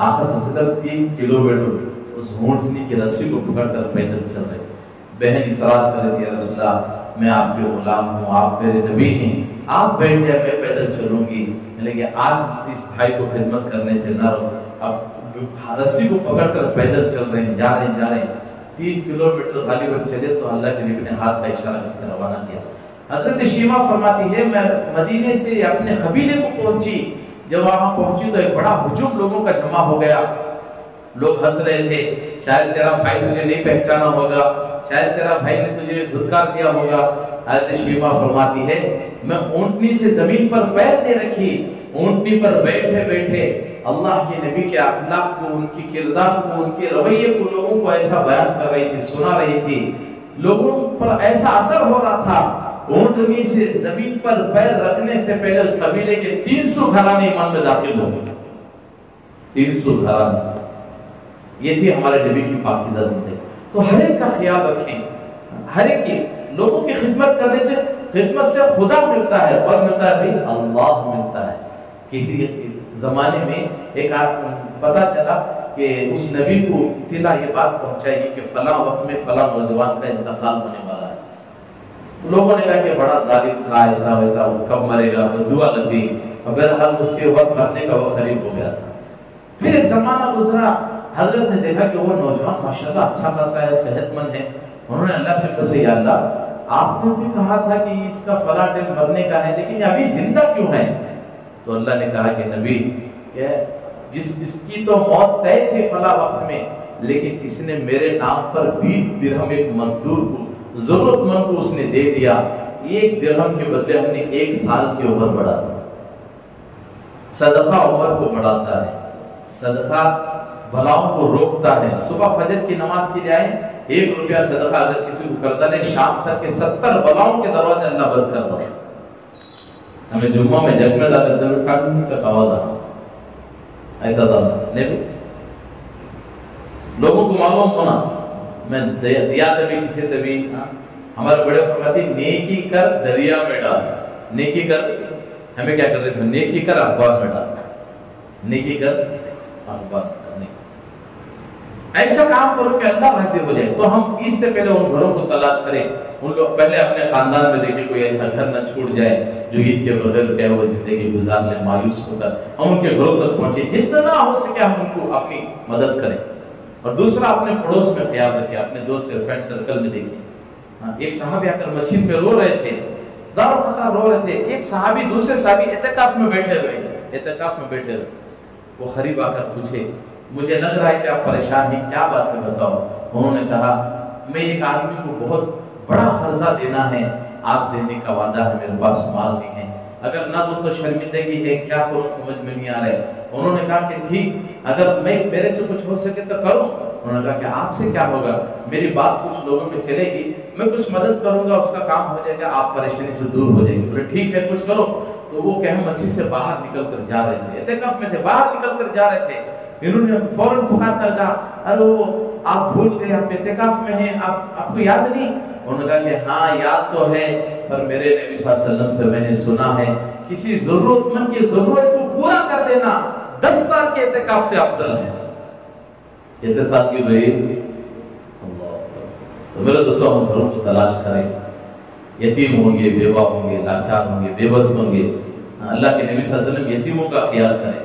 آخر سے 3 کلومیٹر اس اونٹنی کی رسی کو پکڑ کر پیدل چل رہے تھے۔ بہن اصرار کر رہی تھی رسول اللہ میں آپ کے غلام ہوں، آپ میرے نبی ہیں، آپ بیٹھ جائے میں پیدل چلوں گی، لیکن آج اس بھائی کو خدمت کرنے سے نہ رہو۔ اب رسی کو پکڑ کر پیدل چل رہے ہیں، جا رہے ہیں 3 کلومیٹر غالباً چلے تو اللہ کے نبی نے ہاتھ کا اشارہ کر کے روانہ کیا۔ حضرت شیما فرماتی ہے میں مدینے سے اپنے قبیلے کو پہنچی، جب وہاں پہنچی تو ایک بڑا ہجوم لوگوں کا جمع ہو گیا، لوگ ہنس رہے تھے، شاید تیرا بھائی تجھے نہیں پہچانا ہوگا، شاید تیرا بھائی نے تجھے دھتکار دیا ہوگا۔ حضرت شیما فرماتی ہے میں اونٹنی سے زمین پر پیر نہیں رکھی، اونٹنی پر بیٹھے بیٹھے اللہ کے نبی کے اخلاق کو، ان کی کردار کو، ان کے رویے کو لوگوں کو ایسا بیان کر رہی تھی، سنا رہی تھی، لوگوں پر ایسا اثر ہو رہا تھا۔ اونٹنی سے زمین پر پیر رکھنے سے پہلے اس قبیلے کے 300 گھرانے ایمان میں داخل ہو گئے۔ 300 گھرانے، یہ تھی ہمارے نبی کی پاکیزہ زندگی۔ تو ہر ایک کا خیال رکھیں، ہر ایک کی لوگوں کی خدمت کرنے سے، خدمت سے خدا ملتا ہے اور ملتا ہے بھی اللہ ملتا ہے۔ کسی زمانے میں ایک پتا چلا کہ اس نبی کو اطلاع یہ بات پہنچائی کہ فلاں وقت میں فلاں نوجوان کا انتقال ہونے والا ہے۔ لوگوں نے کہا کہ بڑا ظالم تھا، ایسا ویسا، کب مرے گا، دعا لگ گئی، بہرحال اس کے وقت مرنے کا وقت قریب ہو گیا تھا۔ پھر ایک زمانہ گزرا، حضرت نے دیکھا کہ وہ نوجوان ماشاءاللہ اچھا خاصا ہے، صحت مند ہے۔ انہوں نے اللہ سے پوچھا یا اللہ آپ نے بھی کہا تھا کہ اس کا فلاں ٹائم مرنے کا ہے لیکن ابھی زندہ کیوں ہے؟ تو اللہ نے کہا کہ نبی کہ جس کی تو موت طے تھی فلاں وقت میں، لیکن اس نے میرے نام پر 20 درہم ایک مزدور کو، ضرورت مند کو اس نے دے دیا، 1 درہم کے بدلے ہم نے 1 سال کی عمر بڑھا دی۔ صدقہ عمر کو بڑھاتا ہے، صدقہ بلاؤں کو روکتا ہے۔ صبح فجر کی نماز کے لیے آئے، 1 روپیہ صدقہ اگر کسی کو کرتا ہے شام تک کے 70 بلاؤں کے دروازے اللہ بند کر دو۔ ہمیں جمعہ میں جگ میں ڈالا ضرور کاٹنے کا آواز آنا ایسا تھا، لیکن لوگوں کو معلوم ہونا میں دیا تبھی کسی تبھی ہمارے بڑے فرماتے نیکی کر دریا میں ڈال، نیکی کر، ہمیں کیا کرتے ہیں نیکی کر اخبار میں ڈال، نیکی کر اخبار میں، ایسا کام کرو کہ اللہ راضی ہو جائے۔ تو ہم اس سے پہلے ان گھروں کو تلاش کریں، ان کو پہلے اپنے خاندان میں دیکھیں کوئی ایسا گھر نہ چھوٹ جائے جو عید کے بغیر کیا وہ زندگی گزار لیں مایوس ہو کر، ہم ان کے گھروں تک پہنچے، جتنا ہو سکے ہم ان کو اپنی مدد کریں۔ اور دوسرا اپنے پڑوس میں خیال رکھیں، اپنے دوست فرینڈ سرکل میں دیکھیں۔ ایک صحابی آ کر مسجد پہ رو رہے تھے، دار خطا رو رہے تھے، ایک صحابی دوسرے صحابی اعتکاف میں بیٹھے ہوئے، اعتکاف میں بیٹھے ہوئے، وہ قریب آ کر پوچھے مجھے لگ رہا ہے کہ آپ پریشان ہیں، کیا بات ہے بتاؤ۔ انہوں نے کہا میں ایک آدمی کو بہت بڑا قرضہ دینا ہے، آپ دینے کا وعدہ ہے، میرے پاس مال نہیں ہے، اگر نہ دوں تو شرمندگی ہے، کیا کروں سمجھ میں نہیں آ رہا ہے۔ انہوں نے کہا کہ ٹھیک، اگر میرے سے کچھ ہو سکے تو کروں۔ انہوں نے کہا کہ آپ سے کیا ہوگا، میری بات کچھ لوگوں میں چلے گی، میں کچھ مدد کروں گا، اس کا کام ہو جائے گا، آپ پریشانی سے دور ہو جائیں گے۔ بولے ٹھیک ہے کچھ کرو۔ تو وہ کہ مسجد سے باہر نکل کر جا رہے تھے، اعتکاف میں تھے، باہر نکل کر جا رہے تھے، انہوں نے فوراً پکار کر کہا ارے آپ بھول گئے، آپ اعتکاف میں ہیں، آپ کو یاد نہیں؟ انہوں نے کہا کہ ہاں یاد تو ہے، پر میرے نبی صلی اللہ علیہ وسلم سے میں نے سنا ہے کسی ضرورت مند کی ضرورت کو پورا کر دینا 10 سال کے اعتکاف سے افضل ہے۔ کتنے سال کی بھائی؟ تو میرے دوستوں ہم گھروں کو تلاش کریں، یتیم ہوں گے، بیوہ ہوں گے، لاچار ہوں گے، بے بس ہوں گے، اللہ کے نبی صلی اللہ علیہ وسلم یتیموں کا خیال کریں۔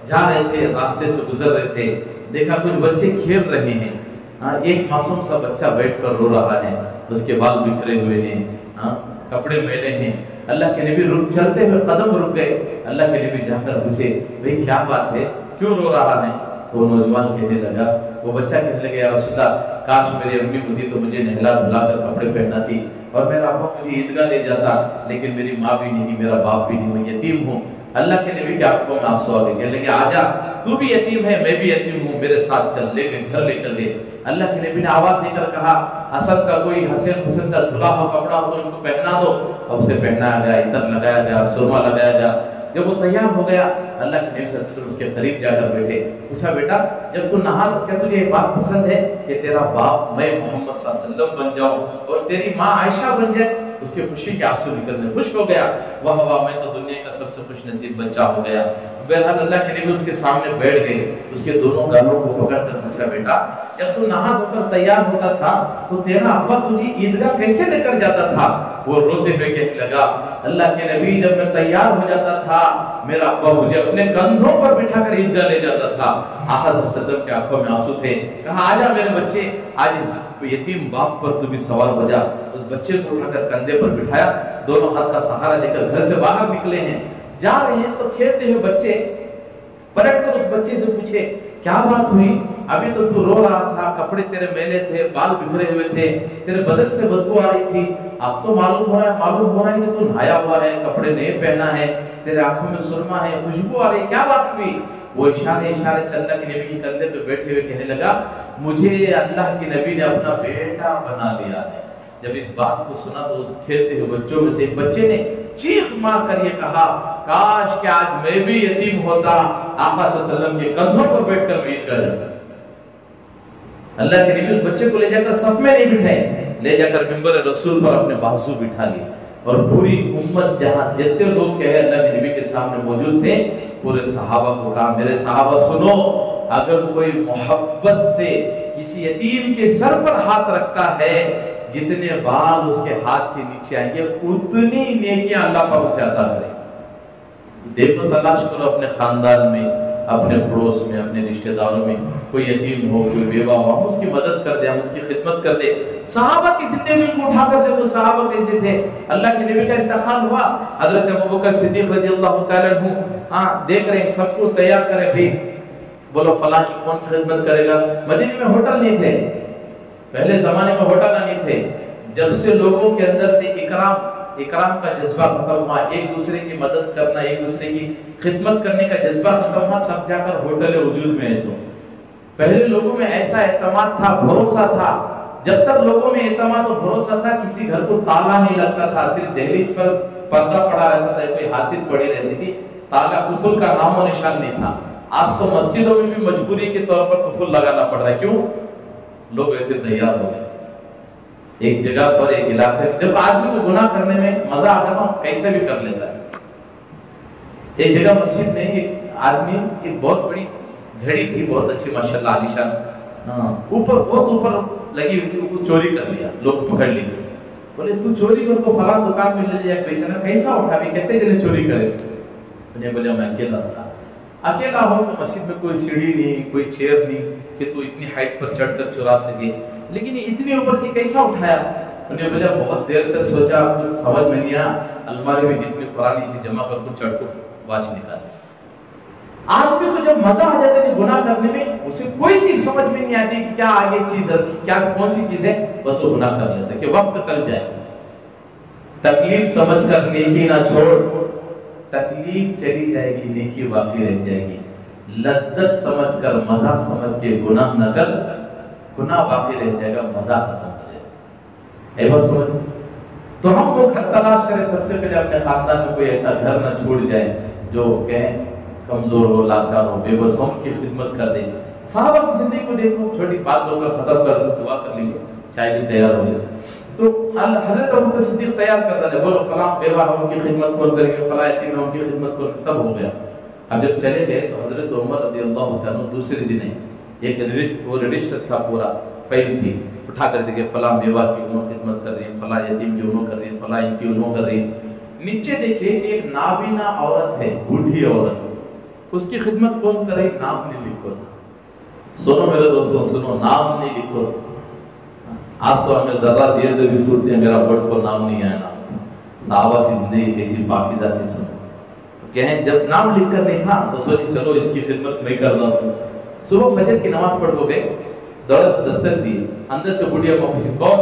جا رہے تھے، راستے سے گزر رہے تھے، دیکھا کچھ بچے کھیل رہے ہیں، ایک معصوم سا بچہ بیٹھ کر رو رہا ہے، اس کے بال بکھرے ہوئے ہیں، کپڑے میلے ہیں۔ اللہ کے نبی چلتے ہوئے قدم رک گئے، اللہ کے نبی جا کر پوچھے بھئی کیا بات ہے، کیوں رو رہا ہے؟ تو نوجوان کہنے لگا، وہ بچہ کہنے لگا یا رسول اللہ کاش میری امی ہوتی تو مجھے نہلا دھلا کر کپڑے پہناتی اور میرا ابا مجھے عیدگاہ لے جاتا، لیکن میری ماں بھی نہیں، میرا باپ بھی نہیں، میں یتیم ہوں۔ اللہ کے نبی کے آنکھوں میں آنسو آ گئے، کہنے لگے آجا تو بھی یتیم ہے، میں بھی یتیم ہوں، میرے ساتھ چل، لے کے گھر لے کر لے۔ اللہ کے نبی نے آواز دے کر کہا حسن کا کوئی حسین حسین کا دھلا ہو کپڑا ہو تو ان کو پہنا دو۔ اب اسے پہنایا گیا، عطر لگایا گیا، سرما لگایا گیا۔ جب وہ تیار ہو گیا اللہ کے نبی صلی اللہ علیہ وسلم اس کے قریب جا کر بیٹھے، پوچھا بیٹا جب تو نہا تو کیا تجھے یہ بات پسند ہے کہ تیرا باپ میں محمد صلی اللہ علیہ وسلم بن جاؤں اور تیری ماں عائشہ بن جائے؟ اس کے خوشی کے آنسو نکلنے، خوش ہو گیا، واہ واہ میں تو دنیا کا سب سے خوش نصیب بچہ ہو گیا۔ بہرحال اللہ کے نبی اس کے سامنے بیٹھ گئے، اس کے دونوں گالوں کو پکڑ کر پوچھا بیٹا جب تو نہا دھو کر تیار ہوتا تھا تو تیرا ابا تجھے عیدگاہ کیسے لے کر جاتا تھا؟ وہ روتے ہوئے کہنے لگا اللہ کے نبی جب میں تیار ہو جاتا تھا میرا ابا مجھے اپنے کندھوں پر بٹھا کر عیدگاہ لے جاتا تھا۔ آقا صلی اللہ علیہ وسلم کے آنکھوں میں آنسو تھے، کہا آجا میرے بچے، آج اس یتیم باپ پر تو بھی سوار بجا۔ اس بچے کو اٹھا کر کندھے پر بٹھایا، دونوں ہاتھ کا سہارا لے کر گھر سے باہر نکلے ہیں، جا رہے ہیں تو کھیلتے ہوئے بچے پلٹ کر اس بچے سے پوچھے کیا بات ہوئی؟ ابھی تو تو رو رہا تھا، کپڑے تیرے میلے تھے، بال بکھرے ہوئے تھے، تیرے بدن سے بدبو آ رہی تھی، اب تو معلوم ہو رہا ہے کہ تو نہایا ہوا ہے، کپڑے نہیں پہنا ہے، تیرے آنکھوں میں سرما ہے، خوشبو آ رہی ہے، کیا بات ہوئی؟ وہ اشارے سے اللہ کے نبی کے کندھے پہ بیٹھے ہوئے کہنے لگا مجھے اللہ کے نبی نے اپنا بیٹا بنا لیا ہے۔ جب اس بات کو سنا تو کھیلتے ہوئے بچوں میں سے ایک بچے نے چیخ مار کر یہ کہا کاش کہ آج میں بھی یتیم ہوتا، آقا صلی اللہ علیہ وسلم کے کندھوں پر بیٹھ کر عیدگاہ جاتا۔ اللہ کے نبی اس بچے کو لے جا کر صف میں نہیں بٹھائے، لے جا کر منبر رسول پر اپنے بازو بٹھا لیے، اور پوری امت جہاں جتنے لوگ کہ اللہ کے نبی کے سامنے موجود تھے پورے صحابہ کو کہا میرے صحابہ سنو، اگر کوئی محبت سے کسی یتیم کے سر پر ہاتھ رکھتا ہے جتنے بال اس کے ہاتھ کے نیچے آئیں گے اتنی نیکیاں اللہ پاک اسے عطا کرے۔ دیکھو تلاش کرو اپنے خاندان میں، اپنے پڑوس میں، اپنے رشتہ داروں میں کوئی یتیم ہو، کوئی بیوہ ہو، ہم اس کی مدد کر دیں، ہم اس کی خدمت کر دیں۔ صحابہ کی زندگی کو اٹھا کر دیکھو صحابہ کیسے تھے۔ اللہ کے نبی کا انتقال ہوا، حضرت ابوبکر صدیق رضی اللہ تعالیٰ عنہ دیکھ رہے ہیں سب کو تیار کرے، بھی بولو فلاں کی کون خدمت کرے گا۔ مدینے میں ہوٹل نہیں تھے، پہلے زمانے میں ہوٹل نہیں تھے، جب سے لوگوں کے اندر سے اکرام کا جذبہ ختم ہوا، ایک دوسرے کی مدد کرنا، ایک دوسرے کی خدمت کرنے کا جذبہ ختم ہوا، تب جا کر ہوٹل وجود میں ایسے۔ پہلے لوگوں میں ایسا اعتماد تھا، بھروسہ تھا، جب تک لوگوں میں اعتماد اور بھروسہ تھا کسی گھر کو تالا نہیں لگتا تھا، صرف دہلیز پر پردہ پڑا رہتا تھا، کوئی حاصل پڑی رہتی تھی، تالا قفل کا نام و نشان نہیں تھا۔ آج تو مسجدوں میں بھی مجبوری کے طور پر قفل لگانا پڑ رہا ہے، کیوں؟ لوگ ایسے تیار ہو گئے۔ ایک جگہ پر ایک علاقے جب آدمی کو گناہ کرنے میں مزہ آتا ہے کیسے بھی کر لیتا ہے۔ ایک جگہ مسجد میں ایک آدمی ایک بہت بڑی گھڑی تھی، بہت اچھی ماشاءاللہ عالیشان، اوپر بہت اوپر لگی ہوئی تھی، وہ چوری کر لیا، لوگ پکڑ لیے، بولے تو چوری کر کو فلاں دکان میں لے جائے بیچنا، کیسا اٹھا بھی کہتے جنہیں چوری کرے؟ انہیں بولے میں اکیلا تھا۔ اکیلا ہو تو مسجد میں کوئی سیڑھی نہیں، کوئی چیئر نہیں کہ تو اتنی ہائٹ پر چڑھ کر چرا سکے، لیکن یہ اتنی اوپر تھی کیسا اٹھایا؟ انہیں بولے بہت دیر تک سوچا، کچھ سمجھ میں نہیں آیا، الماری میں جتنی پرانی تھی جمع کر کو چڑھ کو واش نکالی۔ آدمی کو جب مزہ آ جاتا ہے گناہ کرنے میں، اسے کوئی چیز سمجھ میں نہیں آتی کہ کیا آگے چیز ہے، کیا کون سی چیز ہے، بس وہ گناہ کر لیتا ہے کہ وقت ٹل جائے۔ تکلیف سمجھ کر نیکی نہ چھوڑ، تکلیف چلی جائے گی نیکی باقی رہ جائے گی۔ لذت سمجھ کر مزہ سمجھ کے گناہ نہ کر، گناہ باقی رہ جائے گا، مزہ ختم ہو جائے گا۔ اے بس سمجھ تو ہم وہ گھر تلاش کریں، سب سے پہلے اپنے خاندان میں کوئی ایسا گھر نہ چھوڑ جائے جو کہیں کمزور ہو، لاچار ہو، بے بس ہو، ان کی خدمت کر دیں۔ صحابہ کی زندگی کو دیکھو، چھوٹی بات لوگ ختم کر دو، دعا کر لیں گے، چائے بھی تیار ہو جائے۔ تو حضرت ابوبکر صدیق تیار کرتا ہے، بولو فلاں بیوہ ہے ان کی خدمت کون کریں گے، فلاں یتیم ہے ان کی خدمت کون، سب ہو گیا۔ اب جب چلے گئے تو حضرت عمر رضی اللہ عنہ دوسرے دن ایک رجسٹر تھا، پورا فائل تھی، اٹھا کر دیکھے فلاں بیوہ کی انہوں خدمت کر رہی ہیں، فلاں یتیم کی انہوں کر رہی ہیں، فلاں ان کی انہوں کر رہی ہیں۔ نیچے دیکھیں ایک نابینا عورت ہے، بوڑھی عورت، اس کی خدمت کون کرے، نام نہیں لکھو تھا۔ سنو میرے دوستوں سنو، نام نہیں لکھو۔ آج تو ہمیں ذرا دیر سے بھی سوچتے ہیں میرا بورڈ پر نام نہیں آیا نام۔ صحابہ کی زندگی کیسی پاکیزہ تھی، سنو کہیں جب نام لکھ کر نہیں تھا تو سوچی چلو اس کی خدمت میں کر رہا ہوں، صبح فجر کی نماز پڑھ کو گئے, دولت دستک دی, اندر سے بڑھیا پوچھی کون؟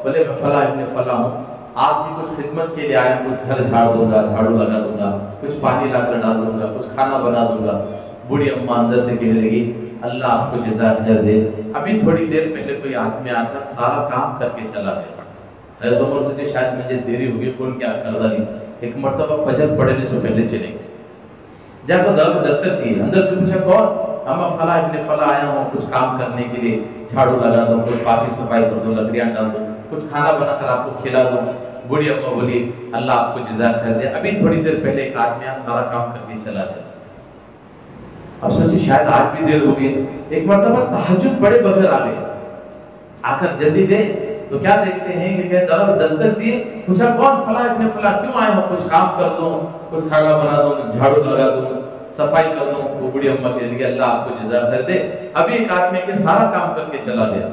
بولے میں فلاں ابن فلاں ہوں, آج بھی کچھ خدمت کے لیے آیا, کچھ گھر جھاڑ دوں گا, جھاڑو لگا دوں گا, کچھ پانی لا کر ڈال دوں گا, کچھ کھانا بنا دوں گا. بوڑھی اماں اندر سے کہنے لگی اللہ آپ کو جزا خیر دے, ابھی تھوڑی دیر پہلے کوئی آدمی آیا تھا, سارا کام کر کے چلا گیا. حضرت عمر سوچے شاید مجھے دیری ہوگی, کون کیا کرتا نہیں. ایک مرتبہ فجر پڑھنے سے پہلے چلے گئے, جا کر دستک دی, اندر سے پوچھا کون؟ ہم فلاں ابن فلاں آیا ہوں کچھ کام کرنے کے لیے, جھاڑو لگا دوں, کچھ پاکی صفائی کر دوں, لکڑیاں ڈال دوں, کچھ کھانا بنا کر آپ کو کھلا دوں. بوڑھی اماں بولی اللہ آپ کو جزا خیر دے, ابھی تھوڑی دیر پہلے ایک آدمی سارا کام کر کے چلا گیا. اب سوچی شاید آج بھی دیر ہو گئی. ایک مرتبہ تہجد پڑے بغیر آ گئے, آ کر جلدی دے تو کیا دیکھتے ہیں کہ دستک دیے, پوچھا کون؟ فلاں ابن فلاں, کیوں آئے ہو؟ کچھ کام کر دوں, کچھ کھانا بنا دوں, جھاڑو لگا دوں, صفائی کر دوں. وہ بڑی اماں کہنے لگی اللہ آپ کو جزا خیر دے, ابھی ایک آدمی کے سارا کام کر کے چلا گیا.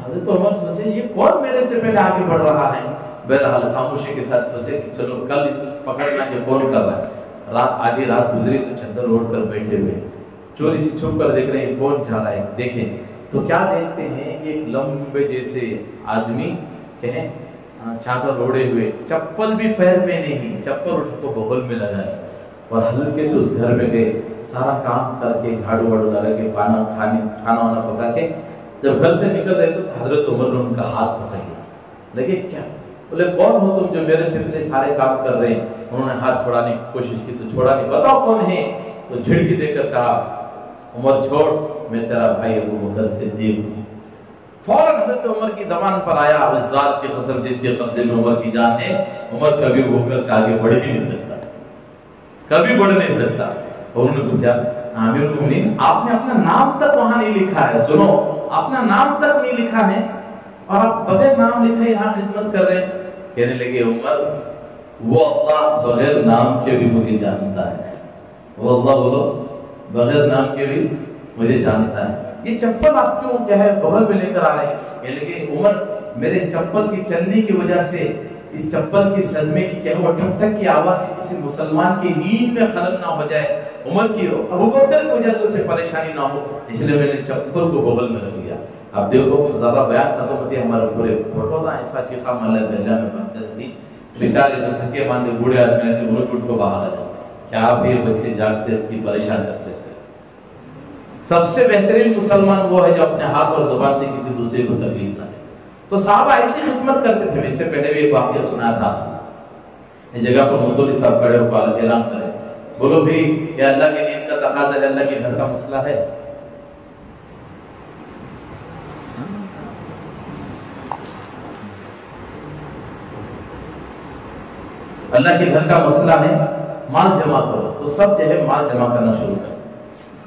حضرت عمر سوچے یہ کون میرے سے پہلے آگے بڑھ رہا ہے. بہرحال خاموشی کے ساتھ سوچے کہ چلو کل پکڑنا یہ کون کر رہا ہے. رات آدھی رات گزری تو چادر اوڑھ کر بیٹھے ہوئے چوری سے چھپ کر دیکھ رہے ہیں کون جا رہا ہے. دیکھیں تو کیا دیکھتے ہیں, ایک لمبے جیسے آدمی کہیں چادر اوڑھے ہوئے, چپل بھی پیر میں نہیں, چپل اٹھ کو بغل میں لگائے اور ہلکے سے اس گھر میں گئے, سارا کام کر کے جھاڑو واڑو لگا کے کھانا وانا پکا کے جب گھر سے نکل رہے تو حضرت عمر نے ان کا ہاتھ پکڑ لیا. لگے کیا؟ بولے کون ہو تم جو میرے سے پہلے سارے کام کر رہے ہیں؟ انہوں نے ہاتھ چھوڑانے کی کوشش کی تو چھوڑا نہیں. بتاؤ کون ہے؟ تو جھڑکی دے کر کہا عمر چھوڑ, میں تیرا بھائی ابو بکر صدیق ہوں. فوراً حضرت عمر کی زبان پر آیا اس ذات کی قسم جس کے قبضے میں عمر کی جان ہے, عمر کبھی ابو بکر سے آگے بڑھ ہی نہیں سکتا, کبھی بڑھ نہیں سکتا. اور انہوں نے پوچھا امیر المومنین آپ نے اپنا نام تک وہاں نہیں لکھا ہے, سنو اپنا نام تک نہیں لکھا ہے اور آپ بغیر نام لکھے یہاں خدمت کر رہے ہیں. کہنے لگے عمر وہ اللہ بغیر نام کے بھی مجھے جانتا ہے, وہ اللہ بولو بغیر نام کے بھی مجھے جانتا ہے. یہ چپل آپ کیوں کیا ہے بغل میں لے کر آ رہے ہیں؟ کہنے لگے عمر میرے چپل کی چلنے کی وجہ سے, اس چپل کی صدمے کی کیا وہ ٹھک ٹھک کی آواز سے کسی مسلمان کی نیند میں خلل نہ ہو جائے, عمر کی ابو بکر کی وجہ سے اسے پریشانی نہ ہو, اس لیے میں نے چپل کو بغل میں رکھ لیا. اب دیکھو زیادہ بیان ختم ہوتی ہے, ہمارے پورے فوٹو نہ ایسا چیخا مالے درجہ میں بن جاتی, بیچارے جو تھکے ماندے بوڑھے آدمی ہیں وہ اٹھ کو باہر آ جاتے. کیا آپ یہ بچے جاگتے اس کی پریشان کرتے تھے. سب سے بہترین مسلمان وہ ہے جو اپنے ہاتھ اور زبان سے کسی دوسرے کو تکلیف نہ دے. تو صحابہ ایسی خدمت کرتے تھے. اس سے پہلے بھی ایک واقعہ سنا تھا, اس جگہ پر مدولی صاحب کھڑے ہو کر اعلان کرے, بولو بھی یہ اللہ کے دین کا تقاضا ہے, اللہ کے گھر کا مسئلہ ہے. اللہ کے گھر کا مسئلہ ہے, مال جمع کرو. تو سب جو ہے مال جمع کرنا شروع کرو.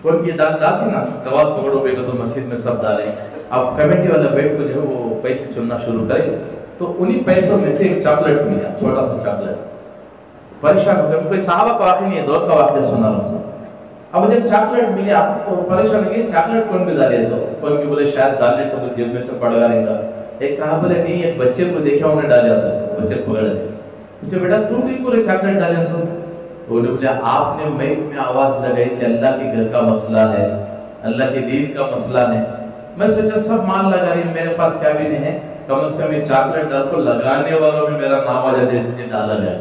کوئی یہ دال ڈالتے نا کباب توڑو بے تو مسجد میں سب ڈالیں. اب کمیٹی والا بیٹھ کو جو ہے وہ پیسے چننا شروع کرے تو انہی پیسوں میں سے ایک چاکلیٹ ملا, چھوٹا سا چاکلیٹ. پریشان ہو گئے, کوئی صحابہ کا واقعہ نہیں ہے, دور کا واقعہ سنا رہا ہوں. اب جب چاکلیٹ ملے آپ تو پریشان ہو گئے چاکلیٹ کون بھی ڈالے سو. کوئی بھی بولے شاید ڈالنے تو جیب میں سے پڑ گا رہے گا. ایک صاحب بولے نہیں ایک بچے کو دیکھا انہوں نے ڈالیا سو. بچے پکڑ لے, پوچھے بیٹا تم بھی پورے چاکلیٹ ڈالیا سو. انہوں نے بولا آپ نے مائک میں آواز لگائی کہ اللہ کے گھر کا مسئلہ ہے, اللہ کے دین کا مسئلہ ہے. میں سوچا سب مال لگا رہی, میرے پاس کیا بھی نہیں ہے, کم از کم یہ چاکلیٹ ڈال کو لگانے والوں میں میرا نام آ جاتے اس لیے ڈالا جائے.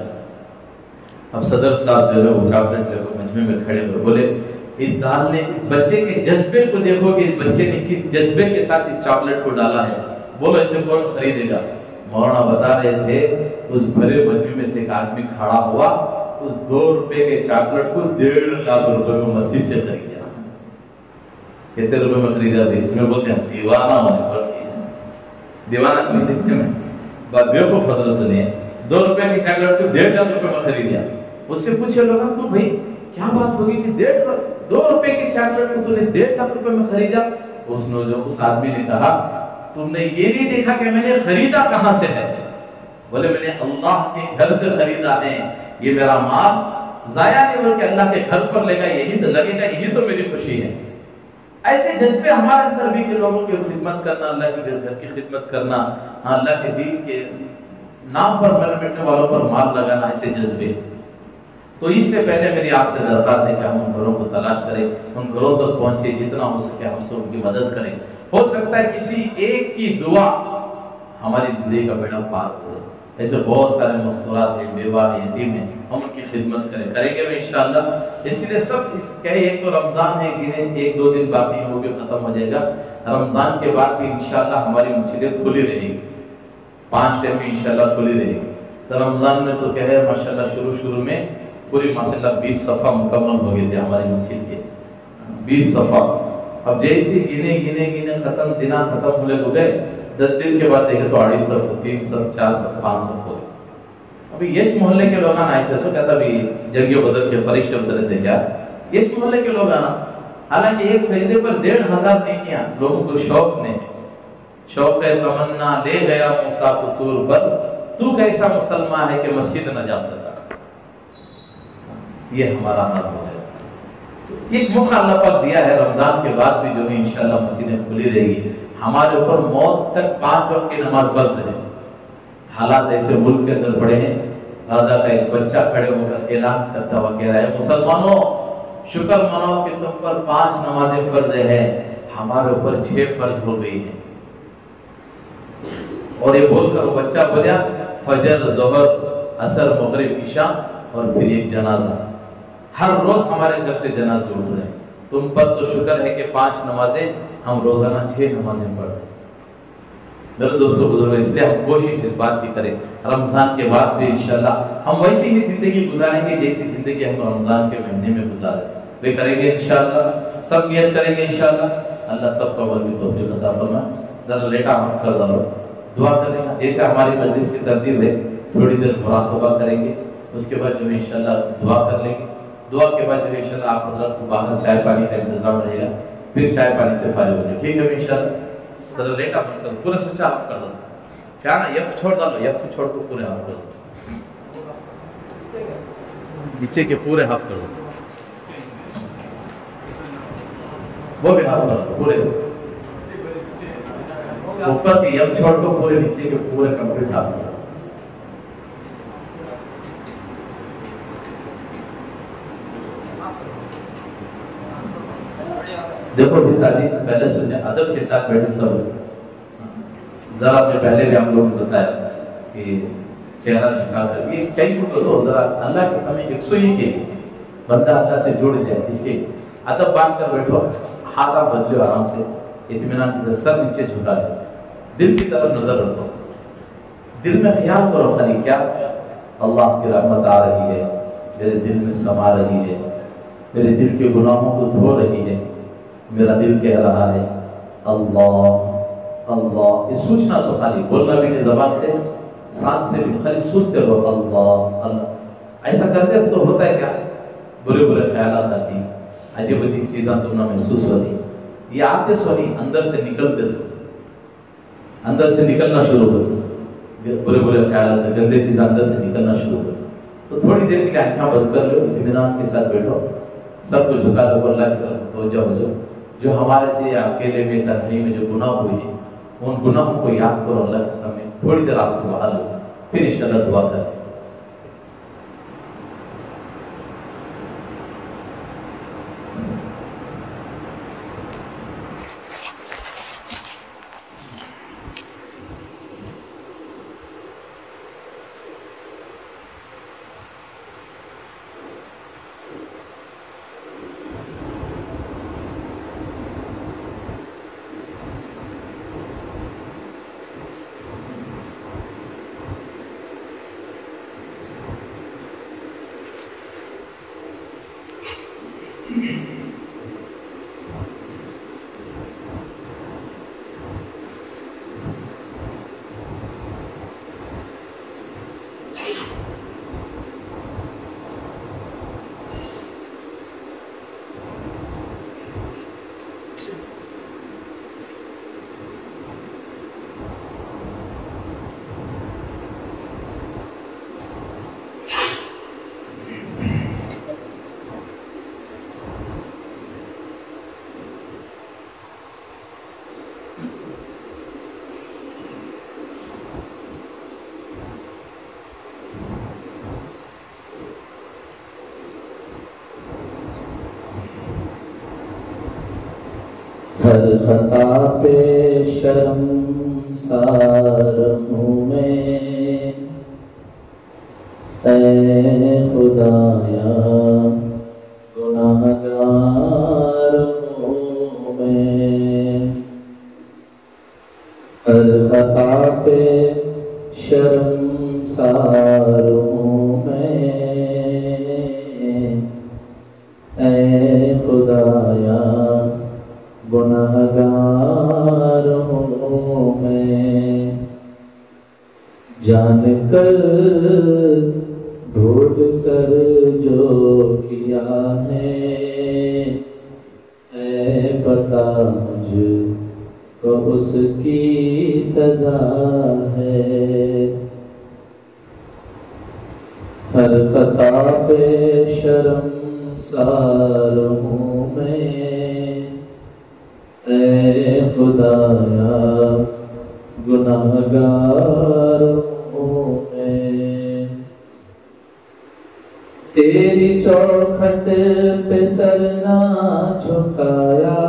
اب صدر صاحب جو ہے وہ چاکلیٹ لے کر مجمع میں کھڑے ہوئے, بولے اس دال نے اس بچے کے جذبے کو دیکھو کہ اس بچے نے کس جذبے کے ساتھ اس چاکلیٹ کو ڈالا ہے, بولو اسے کون خریدے گا. مولانا بتا رہے تھے اس بھرے مجمع میں سے ایک آدمی کھڑا ہوا, اس 2 روپے کے چاکلیٹ کو 1.5 لاکھ روپے میں مسجد سے خریدا. کتنے روپے میں خریدا تھے؟ میں بولتے ہیں دیوانہ ہونے پر, دیوانہ سمجھتے ہیں بات بیوقوف فضلت نہیں ہے. 2 روپے کی چاکلیٹ کو 1.5 لاکھ روپے میں خریدا. اس سے پوچھے لوگوں تو بھائی کیا بات ہوگی کہ 2 روپے کی چاکلیٹ کو تو نے 1.5 لاکھ روپے میں خریدا. اس آدمی نے کہا تم نے یہ نہیں دیکھا کہ میں نے خریدا کہاں سے ہے. بولے میں نے اللہ کے گھر سے خریدا ہے, یہ میرا مال ضائع نہیں بلکہ اللہ کے گھر پر لے گا, یہی تو لگے گا, یہی تو میری خوشی ہے. ایسے جذبے ہمارے اندر بھی کہ لوگوں کی خدمت کرنا, اللہ کے گھر کی خدمت کرنا, اللہ کے دین کے نام پر مٹنے والوں پر مال لگانا, ایسے جذبے. تو اس سے پہلے میری آپ سے درخواست ہے کہ ہم ان گھروں کو تلاش کریں، ان گھروں تک پہنچے، جتنا ہو سکے ہم سب ان کی مدد کریں۔ ہو سکتا ہے کسی ایک کی دعا ہماری زندگی کا بیڑا پار ہو۔ ایسے بہت سارے مستورات ہیں، بیوہ ہیں، یتیم ہیں، ہم ان کی خدمت کریں گے انشاءاللہ۔ اس لیے سب کہے ایک تو رمضان ہے، ایک دو دن باقی وہ بھی ختم ہو جائے گا۔ رمضان کے بعد بھی انشاءاللہ ہماری مسجدیں کھلی رہے گی، 5 ٹائم بھی انشاءاللہ کھلی رہے گی۔ تو رمضان میں تو کہے ماشاءاللہ شروع میں پوری ماشاءاللہ 20 صفحہ مکمل ہو گئے تھے ہماری مسجد کے، 20 صفحہ۔ اب جیسے گنے ختم دنہ ختم ہوئے 10 دن کے بعد دیکھے تو 2.5 صفحہ، 3 صفحہ، 4 صفحہ، 5 صفحہ ہو گئے۔ ابھی یش محلے کے لوگ آئے تھے، سو کہتا بھی جنگی بدر کے فرشتے اترے تھے کیا؟ یش محلے کے لوگ آنا، حالانکہ ایک سجدے پر 1,500 نیکیاں، لوگوں کو شوق نے، شوق تمنا لے گیا موسیٰ کو طور پر، تو کیسا مسلمان ہے کہ مسجد نہ جا سکا۔ یہ ہمارا حال ہو گیا۔ ایک موقع اللہ پاک دیا ہے، رمضان کے بعد بھی جو ہے انشاءاللہ مسجدیں کھلی رہے گی۔ ہمارے اوپر موت تک 5 وقت کی نماز فرض ہے۔ حالات ایسے ملک کے اندر پڑے ہیں، غزہ کا ایک بچہ کھڑے ہو کر اعلان کرتا ہوا کہہ رہا ہے، مسلمانوں شکر مناؤ کہ تم پر 5 نمازیں فرض ہیں، ہمارے اوپر 6 فرض ہو گئی ہیں۔ اور یہ بول کر وہ بچہ بولیا فجر، ظہر، عصر، مغرب، عشاء اور پھر ایک جنازہ۔ ہر روز ہمارے گھر سے جنازے اٹھ رہے ہیں، تم پر تو شکر ہے کہ 5 نمازیں، ہم روزانہ 6 نمازیں پڑھ رہے ہیں۔ میرے دوستو بزرگ، اس لیے ہم کوشش اس بات کی کریں، رمضان کے بعد بھی انشاءاللہ ہم ویسی ہی زندگی گزاریں گے جیسی زندگی ہم رمضان کے مہینے میں گزارے وہ کریں گے انشاءاللہ، سب نیت کریں گے انشاءاللہ۔ اللہ سب کو عمل کی توفیق عطا فرمائے۔ ذرا لیٹا معاف کر دو، دعا کریں گے جیسے ہماری مجلس کی ترتیب ہے، تھوڑی دیر مراقبہ کریں گے، اس کے بعد جو انشاءاللہ دعا کر لیں گے۔ دعا کے بعد جو انشاءاللہ آپ حضرات کو باہر چائے پانی کا انتظام رہے گا، پھر چائے پانی سے فارغ ہو جائے، ٹھیک ہے انشاءاللہ۔ ذرا لیٹا معاف کر دو، پورا سوچا آف کر دو، کیا نا یف چھوڑ ڈالو، یف چھوڑ کو پورے آف کر دو، نیچے کے پورے آف کر دو، وہ بھی آف کر دو پورے، اوپر کی یف چھوڑ کو پورے نیچے کے پورے کمپلیٹ آف کر دو۔ دیکھو بھی ساتھی پہلے سنیں، ادب کے ساتھ بیٹھے سب، ذرا میں پہلے بھی ہم لوگوں نے بتایا کہ چہرہ جھکا کر یہ کئی کو دو، ذرا اللہ کے سامنے 101 کے بندہ اللہ سے جڑ جائے، اس کے ادب باندھ کر بیٹھو، ہاتھ آپ بدلو آرام سے، اطمینان کے ساتھ سر نیچے جھکا لے، دل کی طرف نظر رکھو، دل میں خیال کرو خالی کیا اللہ کی رحمت آ رہی ہے، میرے دل میں سما رہی ہے، میرے دل کے گناہوں کو دھو رہی ہے، میرا دل کہہ رہا ہے اللہ اللہ، یہ سوچنا سو، خالی بولنا بھی نہیں زبان سے، سانس سے بھی، خالی سوچتے رہو اللہ اللہ۔ ایسا کرتے تو ہوتا ہے کیا، برے برے خیالات آتی، عجیب عجیب چیزاں تم نہ محسوس ہوتی، یہ آتے سو نہیں، اندر سے نکلتے سو، اندر سے نکلنا شروع ہو، برے برے خیالات، گندے چیزیں اندر سے نکلنا شروع ہو۔ تو تھوڑی دیر کے لیے آنکھیں بند کر لو، اطمینان کے ساتھ بیٹھو، سب کو جھکا دو، اللہ کی طرف توجہ ہو جاؤ، جو ہمارے سے اکیلے میں تنہائی میں جو گناہ ہوئے ہیں ان گناہوں کو یاد کرو اللہ کے سامنے، تھوڑی دیر آنسو بہا لو، پھر انشاءاللہ دعا کریں۔ ہر خطا پہ شرمسار ہوں میں، اے خدایا گناہگار ہوں میں، ہر خطا پہ شرمسار ہوں میں، اے خدایا گناہگار ہوں میں، جان کر بھول کر جو کیا ہے، اے پتہ مجھ کو اس کی سزا ہے، ہر خطا پہ شرمسار ہوں میں، اے خدایا گناہگار ہوں میں، تیری چوکھٹ پہ سر نہ جھکایا،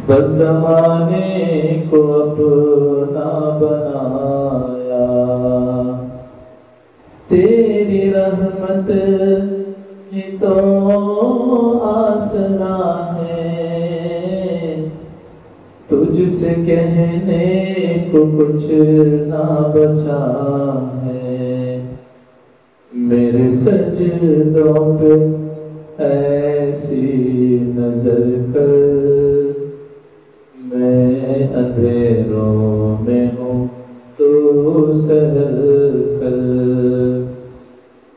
بس زمانے کو اپنا بنایا، تیری رحمت ہی تو آسرا ہے، تجھ سے کہنے کو کچھ نہ بچا ہے، میرے سجدوں پہ ایسی نظر کر، میں اندھیروں میں ہوں تو سحر کر،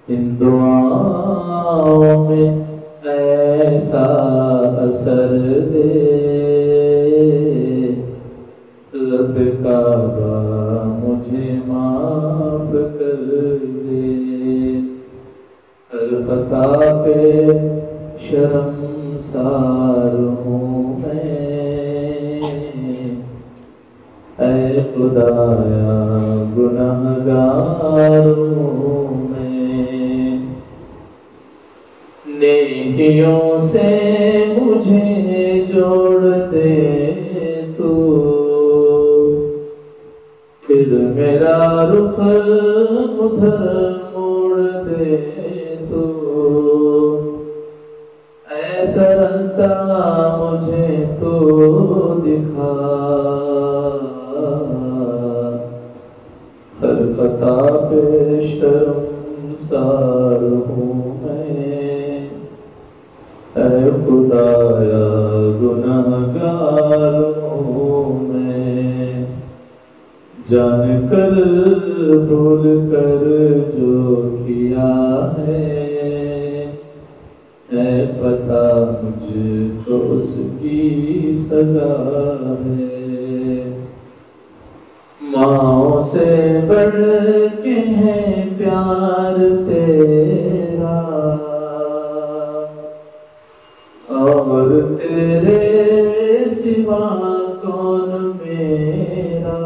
ان دعاؤں میں ایسا اثر دے، رب کعبہ مجھے معاف کر دے، ہر خطا پہ شرمسار ہوں میں، اے خدایا گناہگار ہوں میں، نیکیوں سے مجھے جوڑ دے تو، پھر میرا رخ ادھر موڑ دے تو، ایسا رستہ مجھے تو دکھا، ہر خطا پہ شرمسار ہوں میں، اے خدایا گناہگار ہوں میں، جان کر بھول کر جو کیا ہے، اے پتہ مجھ کو اس کی سزا ہے، ماں سے بڑھ کے ہے پیار تیرا، اور تیرے سوا کون میرا،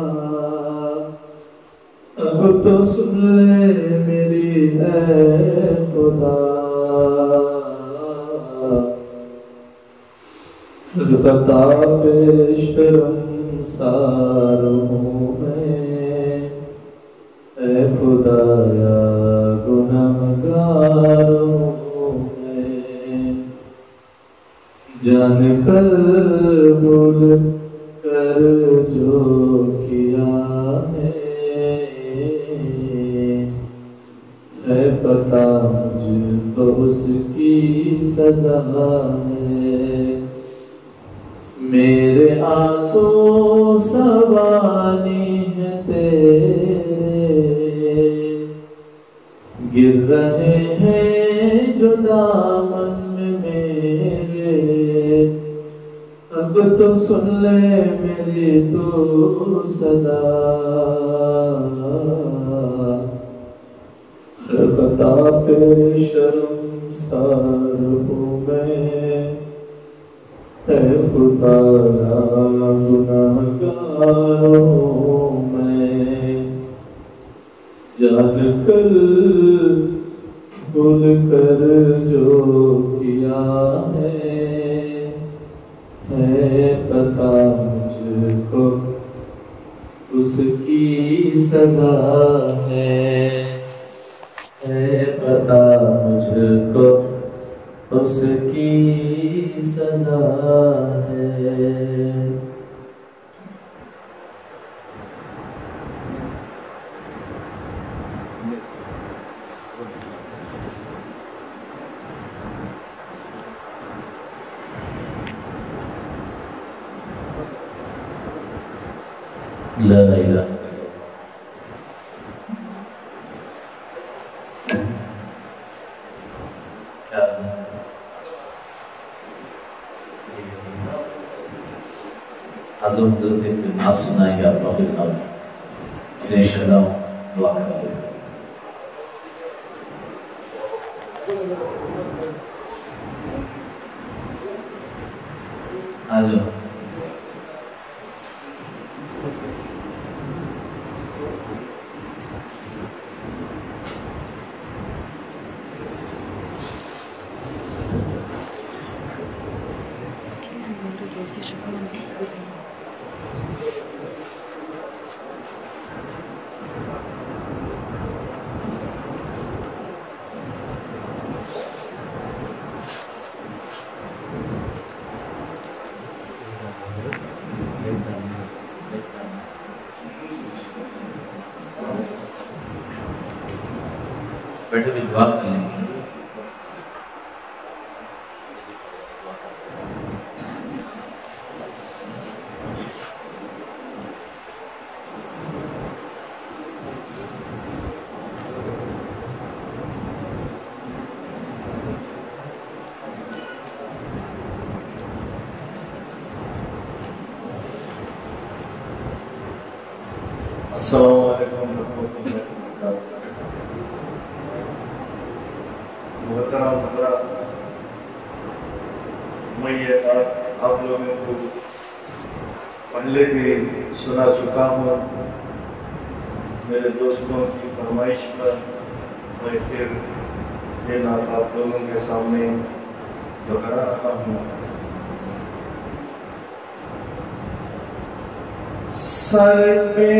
اب تو سن لے میری اے خدا، خطا پہ شرمسار ہوں میں، اے خدایا گناہگار ہوں میں، جان کر بھول کر جو کیا ہے، اے پتہ مجھ کو اس کی سزا ہے، میرے آنسو سوانی ہیں تیرے، گر رہے ہیں جو دامن میں میرے، اب تو سن لے میری تو صدا، خطا پہ شرمسار ہوں میں، اے خدایا گناہگار ہوں میں، جان کر بھول کر جو کیا ہے، سزا ہے پتا مجھ کو اس کی سزا ہے. لا الہ حضرت ایک نعت سنائیں گے آپ لوگوں کے سامنے. انشاءاللہ دعا کر لیں. آ جاؤ. بیٹھے بھی دعا کر لیں گے. السلام علیکم ورحمۃ اللہ وبرکاتہ. محترم حضرات، میں یہ آپ لوگوں کو پہلے بھی سنا چکا ہوں. میرے دوستوں کی فرمائش پر میں پھر یہ نعت آپ لوگوں کے سامنے دہرا رہا ہوں. سر پہ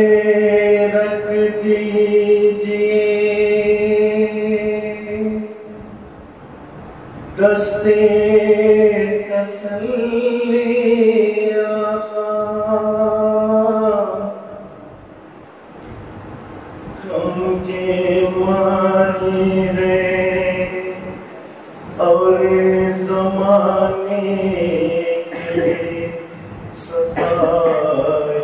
رکھ دیجئے دستے تسلی آقا، غم کے ماری رے اور زمانے کے سفارے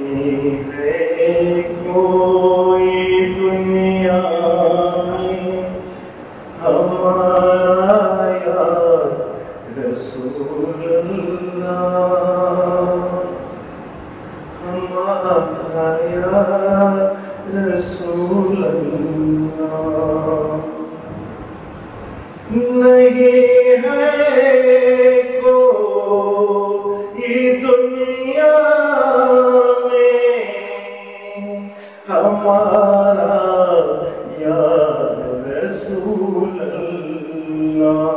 نہیں ہے کوئی دنیا میں ہمارا یا رسول اللہ، ہمارا یا رسول اللہ. نہیں ہے کوئی دنیا میں ہمارا یا رسول اللہ،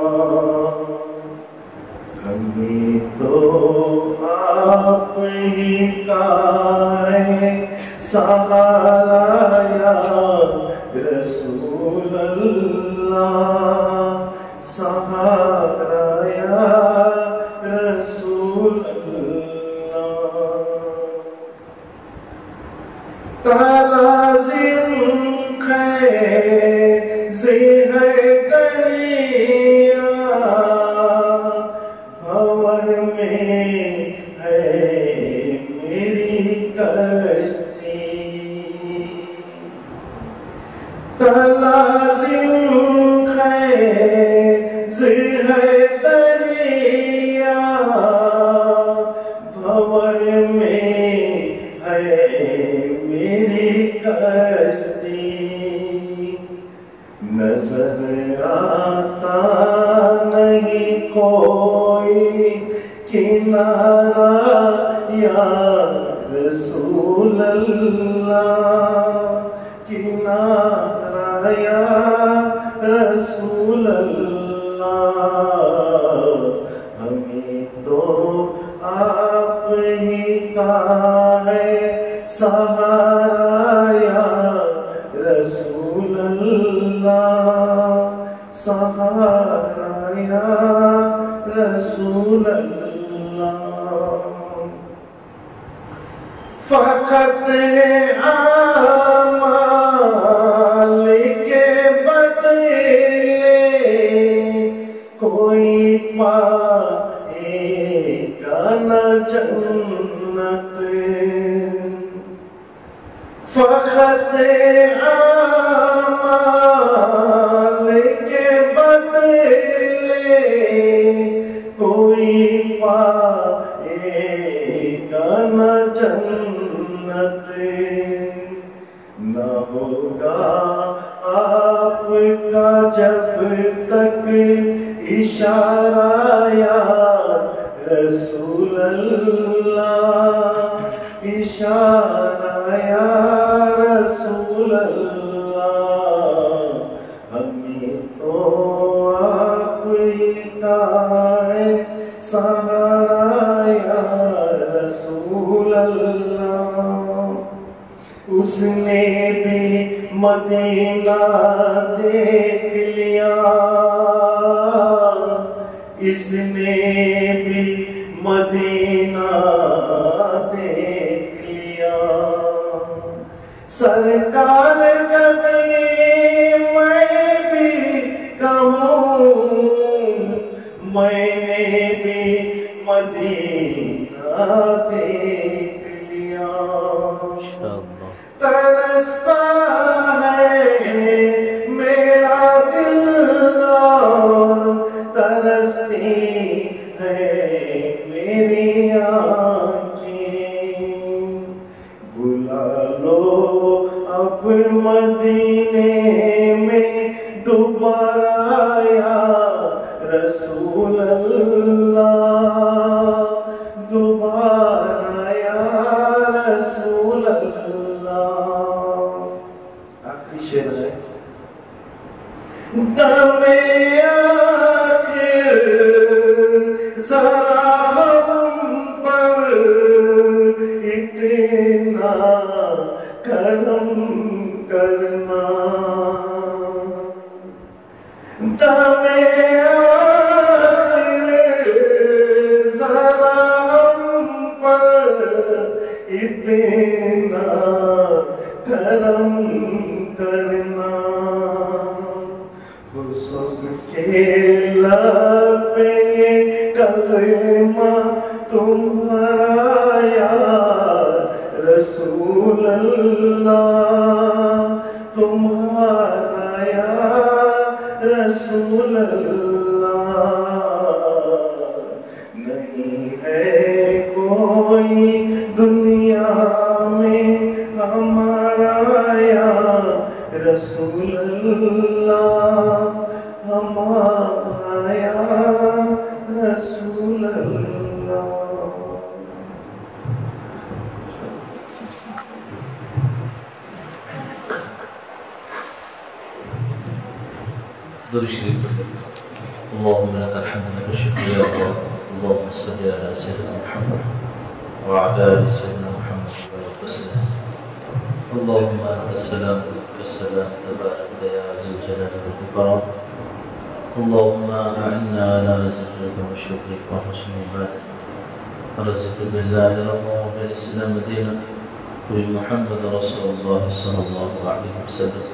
ہمیں تو آپ ہی کا ہے سہارا یا رسول اللہ، سہارا یا رسول اللہ. تلازم خیز ہے دریا بھور میں ہے میری کشتی، تلازم خیز ہے دریا بھور میں ہے میری کشتی. نظر آتا نہیں کوئی کنارہ یا رسول اللہ، کنارہ یا رسول اللہ. سہارا یا رسول اللہ، سہارا یا رسول اللہ۔ فقط اعمال کے بدلے کوئی پائے گا نہ جنت، فقط اعمال کے بدلے کوئی پائے گا نہ جنت، نہ ہوگا آپ کا جب تک اشارہ یا رسول اللہ، اشارہ یا رسول اللہ۔ ہمیں تو آپ ہی کا ہے سہارا یا رسول اللہ۔ اس نے بھی مدینہ دیکھ لیا، اس نے بھی مدینہ دیکھ لیا۔ سرکار کبھی میں بھی کہوں، میں نے بھی مدینہ دیکھ لیا۔ ترستا ہے میرا دل اور ترستی ہے میری آنکھیں، بلا لو اب مدینے میں دوبارہ یا رسول اللہ، دوبارہ یا رسول اللہ۔ آخری شعر ہے، دم آخر ذرا ہم پر اتنا کرم کرنا، دم آخر ذرا ہم پر اتنا کرم کرنا، وہ سب کے لب پہ کلمہ تمہارا یا رسول اللہ، تمہارا یا رسول اللہ۔ نہیں ہے کوئی دنیا میں ہمارا یا رسول اللہ، ہمارا یا رسول اللہ۔ درود شریف۔ اللهم لك الحمد لك الشكر يا الله، اللهم صل على سيدنا محمد وعلى ال سيدنا محمد وبارك وسلم۔ اللهم انت السلام والسلام تبارك يا ذو الجلال والاكرام، اللهم اعنا على ذكرك وشكرك وحسن عبادتك، رضيت بالله ربا وبالاسلام دينا وبمحمد رسول الله صلى الله عليه وسلم۔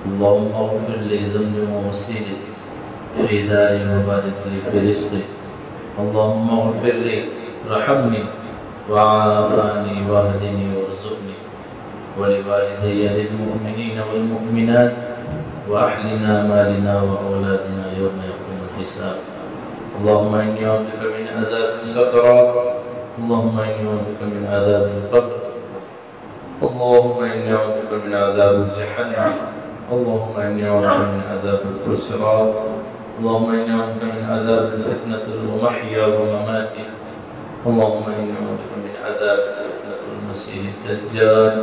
اللهم اغفر لي ذنبي ووسيلي في داري وبارك لي في رزقي، اللهم اغفر لي ارحمني وعافاني واهدني وارزقني ولوالدي للمؤمنين والمؤمنات واحلنا مالنا واولادنا يوم يقوم الحساب۔ اللهم اني اعوذ بك من عذاب السكرات، اللهم اني اعوذ بك من عذاب القبر، اللهم اني اعوذ بك من عذاب جهنم، اللهم اني اعوذ بك من عذاب الصراط، اللهم اني اعوذ بك من عذاب الفتنة المحيا وممات، اللهم اني اعوذ بك من عذاب فتنة المسيح الدجال،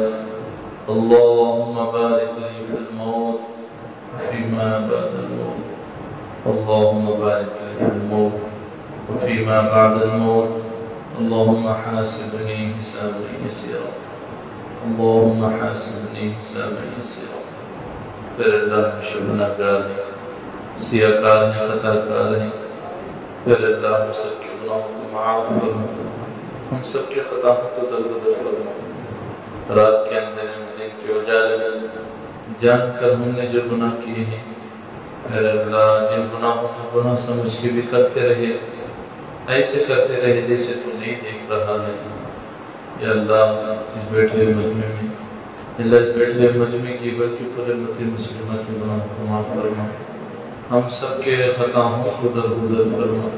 اللهم بارك لي في الموت وفيما بعد الموت، اللهم بارك لي في الموت وفيما بعد الموت، اللهم حاسبني حسابا يسيرا، اللهم حاسبني حسابا يسيرا پھر اللہ ہم شبنا کار ہیں سیاکار ہیں خطا کار ہیں پھر اللہ ہم سب کے گناہوں کو معاف فرما ہم سب کے خطاؤں کو درگزر فرما رات کے اندھیرے میں دن کے اجالے میں جان کر ہم نے جو گناہ کیے ہیں پھر اللہ جن گناہوں کو گناہ سمجھ کے بھی کرتے رہے ایسے کرتے رہے جیسے تو نہیں دیکھ رہا ہے یا اللہ اس بیٹھے مجمع میں اللہ اس بیٹھے مجمع کی بلکہ پورے امت مسلمہ کے گناہوں کو معاف فرما ہم سب کے خطاؤں کو درگزر فرما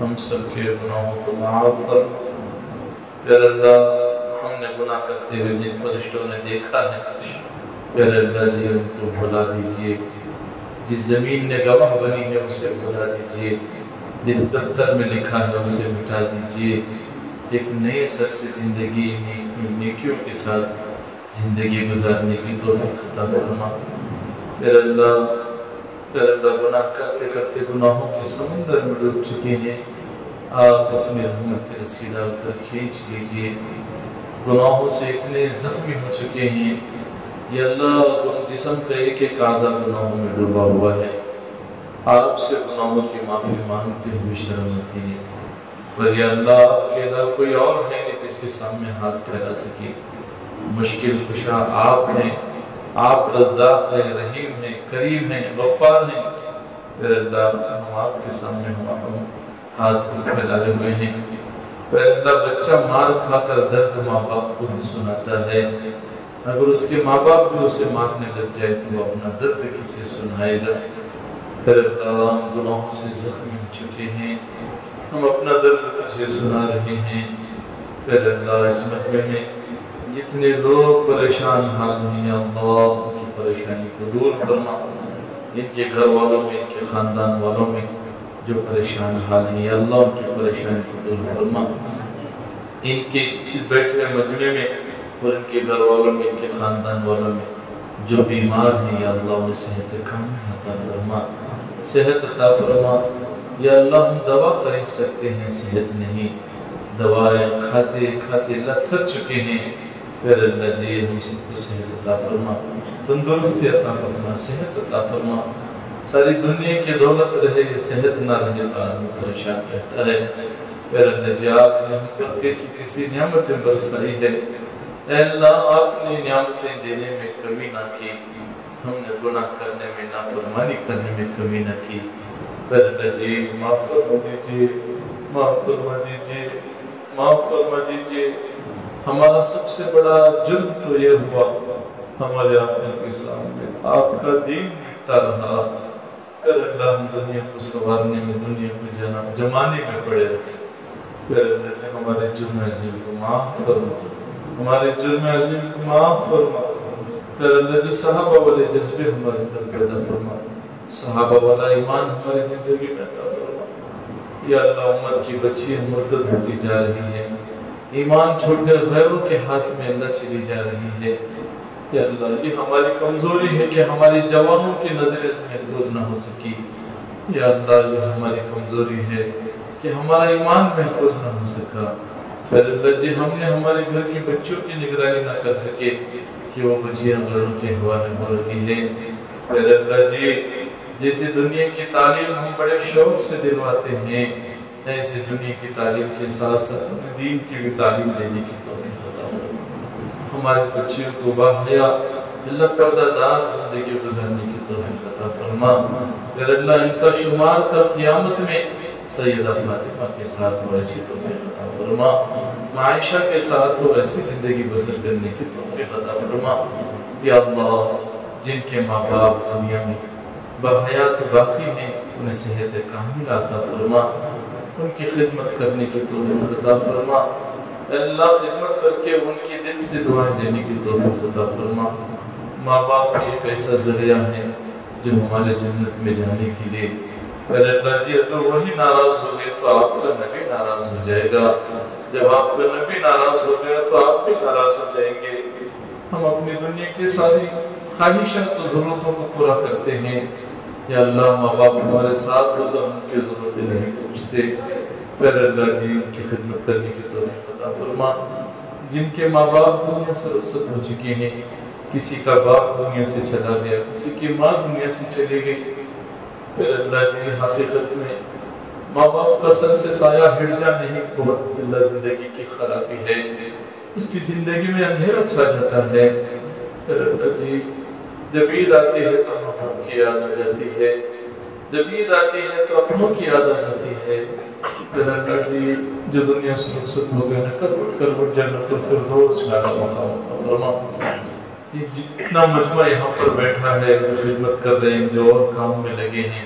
ہم سب کے گناہوں کو معاف فرما پھر اللہ ہم نے گناہ کرتے ہوئے جن فرشتوں نے دیکھا ہے پھر اللہ جی ان کو بھلا دیجئے جس زمین نے گواہ بنی ہے اسے بھلا دیجئے جس دفتر میں لکھا ہے اسے مٹا دیجئے ایک نئے سر سے زندگی نیکیوں کے ساتھ زندگی گزارنے کی توفیق عطا فرما پھر اللہ گناہ کرتے کرتے گناہوں کے سمندر میں ڈوب چکے ہیں آپ اپنی رحمت کے رسی ڈال کر کھینچ لیجئے گناہوں سے اتنے زخمی ہو چکے ہیں یا اللہ جسم کا ایک ایک اعضا گناہوں میں ڈوبا ہوا ہے آپ سے گناہوں کی معافی مانگتے ہوئے شرم آتی ہے پر یا اللہ آپ کے علاوہ کوئی اور ہے نہیں جس کے سامنے ہاتھ پھیلا سکے مشکل کشا آپ ہیں آپ رزاق ہیں رحیم ہیں کریم ہیں غفار ہیں پھر اللہ ہم آپ کے سامنے ہم ہاتھ پھیلائے ہوئے ہیں پھر اللہ بچہ مار کھا کر درد ماں باپ کو بھی سناتا ہے اگر اس کے ماں باپ بھی اسے مارنے لگ جائے تو وہ اپنا درد کسے سنائے گا پھر اللہ ہم گناہوں سے زخمی ہو چکے ہیں ہم اپنا درد تجھے سنا رہے ہیں پھر اللہ اس مجمع میں جتنے لوگ پریشان حال ہیں یا اللہ ان کی پریشانی کو دور فرما ان کے گھر والوں میں ان کے خاندان والوں میں جو پریشان حال ہیں یا اللہ ان کی پریشانی کو دور فرما ان کے اس بیٹھے مجمع میں اور ان کے گھر والوں میں ان کے خاندان والوں میں جو بیمار ہیں یا اللہ انہیں صحت کامل عطا فرما صحت عطا فرما یا اللہ ہم دوا خرید سکتے ہیں صحت نہیں دوائیں کھاتے کھاتے اللہ تھک چکے ہیں پھر اللہ جی ہم سب کو صحت عطا فرما تندرستی عطا فرما صحت عطا فرما ساری دنیا کی دولت رہے صحت نہ رہے تو آدمی پریشان رہتا ہے پھر اللہ جی آپ نے ہم پر کسی نعمتیں برسائی ہے اے اللہ آپ نے نعمتیں دینے میں کمی نہ کی ہم نے گناہ کرنے میں نافرمانی کرنے میں کمی نہ کی پھر اللہ جی معاف فرما دیجئے معاف فرما دیجئے معاف فرما دیجئے ہمارا سب سے بڑا جرم تو یہ ہوا ہمارے آنکھوں کے سامنے آپ کا دین مٹتا رہا پھر اللہ ہم دنیا کو سوارنے میں دنیا کو جمانے میں پڑے رہے پھر اللہ جی ہمارے جرم عظیم کو معاف فرما ہمارے جرم عظیم کو معاف فرما پھر اللہ جی صحابہ والے جذبے ہمارے اندر پیدا فرما صحابہ والا ایمان ہماری زندگی میں عطا فرما یا اللہ امت کی بچیاں مرتد ہوتی جا رہی ہیں ایمان چھوڑ کر غیروں کے ہاتھ میں اللہ چلی جا رہی ہے یا اللہ یہ ہماری کمزوری ہے کہ ہماری جوانوں کی نظریں محفوظ نہ ہو سکی یا اللہ یہ ہماری کمزوری ہے کہ ہمارا ایمان محفوظ نہ ہو سکا پھر اللہ جی ہم نے ہمارے گھر کی بچوں کی نگرانی نہ کر سکے کہ وہ بچیاں غیروں کے حوالے ہو رہی ہیں پھر اللہ جی جیسے دنیا کی تعلیم ہم بڑے شوق سے دلواتے ہیں ایسے دنیا کی تعلیم کے ساتھ ساتھ دین کی بھی تعلیم دینے کی توفیق عطا فرما ہمارے بچیوں کو باحیا اللہ پردہ دار زندگی گزارنے کی توفیق عطا فرما پھر اللہ ان کا شمار کر قیامت میں سیدہ فاطمہ کے ساتھ ہو ایسی توفیق عطا فرما معائشہ کے ساتھ ہو ایسی زندگی بسر کرنے کی توفیق عطا فرما یا اللہ جن کے ماں باپ دنیا میں بحیات باقی ہیں انہیں صحت کامل عطا فرما ان کی خدمت کرنے کی توفیق عطا فرما اللہ خدمت کر کے ان کی دل سے دعائیں دینے کی توفیق عطا فرما ماں باپ ایک ایسا ذریعہ ہے جو ہمارے جنت میں جانے کے لیے پھر اللہ جی اگر وہی ناراض ہو گئے تو آپ کا نبی ناراض ہو جائے گا جب آپ کا نبی ناراض ہو گیا تو آپ بھی ناراض ہو جائیں گے ہم اپنی دنیا کی ساری خواہشات و ضرورتوں کو پورا کرتے ہیں یا اللہ ماں باپ ہمارے ساتھ ہو تو ہم کی ضرورتیں نہیں پوچھتے پھر اللہ جی ان کی خدمت کرنے کی توفیق عطا فرما جن کے ماں باپ دنیا سے رخصت ہو چکے ہیں، کسی کا باپ دنیا سے چلا گیا، کسی کی ماں دنیا سے چلی گئی، پھر اللہ جی حقیقت میں ماں باپ کا سر سے سایہ ہٹ جانے ہی بہت اللہ زندگی کی خرابی ہے، اس کی زندگی میں اندھیرا چھا جاتا ہے۔ پھر اللہ جی جب عید آتی ہے تو محبوب کی یاد آ جاتی ہے، جب عید آتی ہے تو اپنوں کی یاد آ جاتی ہے۔ پھر اللہ جی جو دنیا سے رخصت ہو گئے کروٹ کروٹ جنت الفردوس میں اعلیٰ مقام عطا فرما۔ یہ جتنا مجمع یہاں پر بیٹھا ہے، جو خدمت کر رہے ہیں، جو اور کام میں لگے ہیں،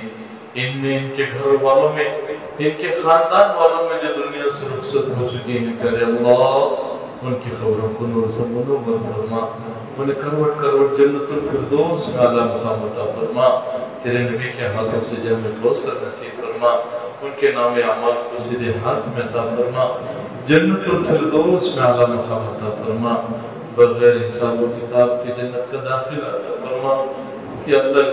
ان میں ان کے گھر والوں میں، ان کے خاندان والوں میں جو دنیا سے رخصت ہو چکے ہیں، پیارے اللہ ان کی خبروں کو نور سے منور فرما، انہیں کروٹ کروٹ جنت الفردوس میں اعلیٰ مقام عطا فرما، تیرے نبی کے ہاتھوں سے جم کوثر نصیب فرما، ان کے نام اعمال کو سیدھے ہاتھ میں عطا فرما، جنت الفردوس میں اعلیٰ مقام عطا فرما، بغیر حساب و کتاب کے جنت کا داخلہ عطا فرما۔ یا اللہ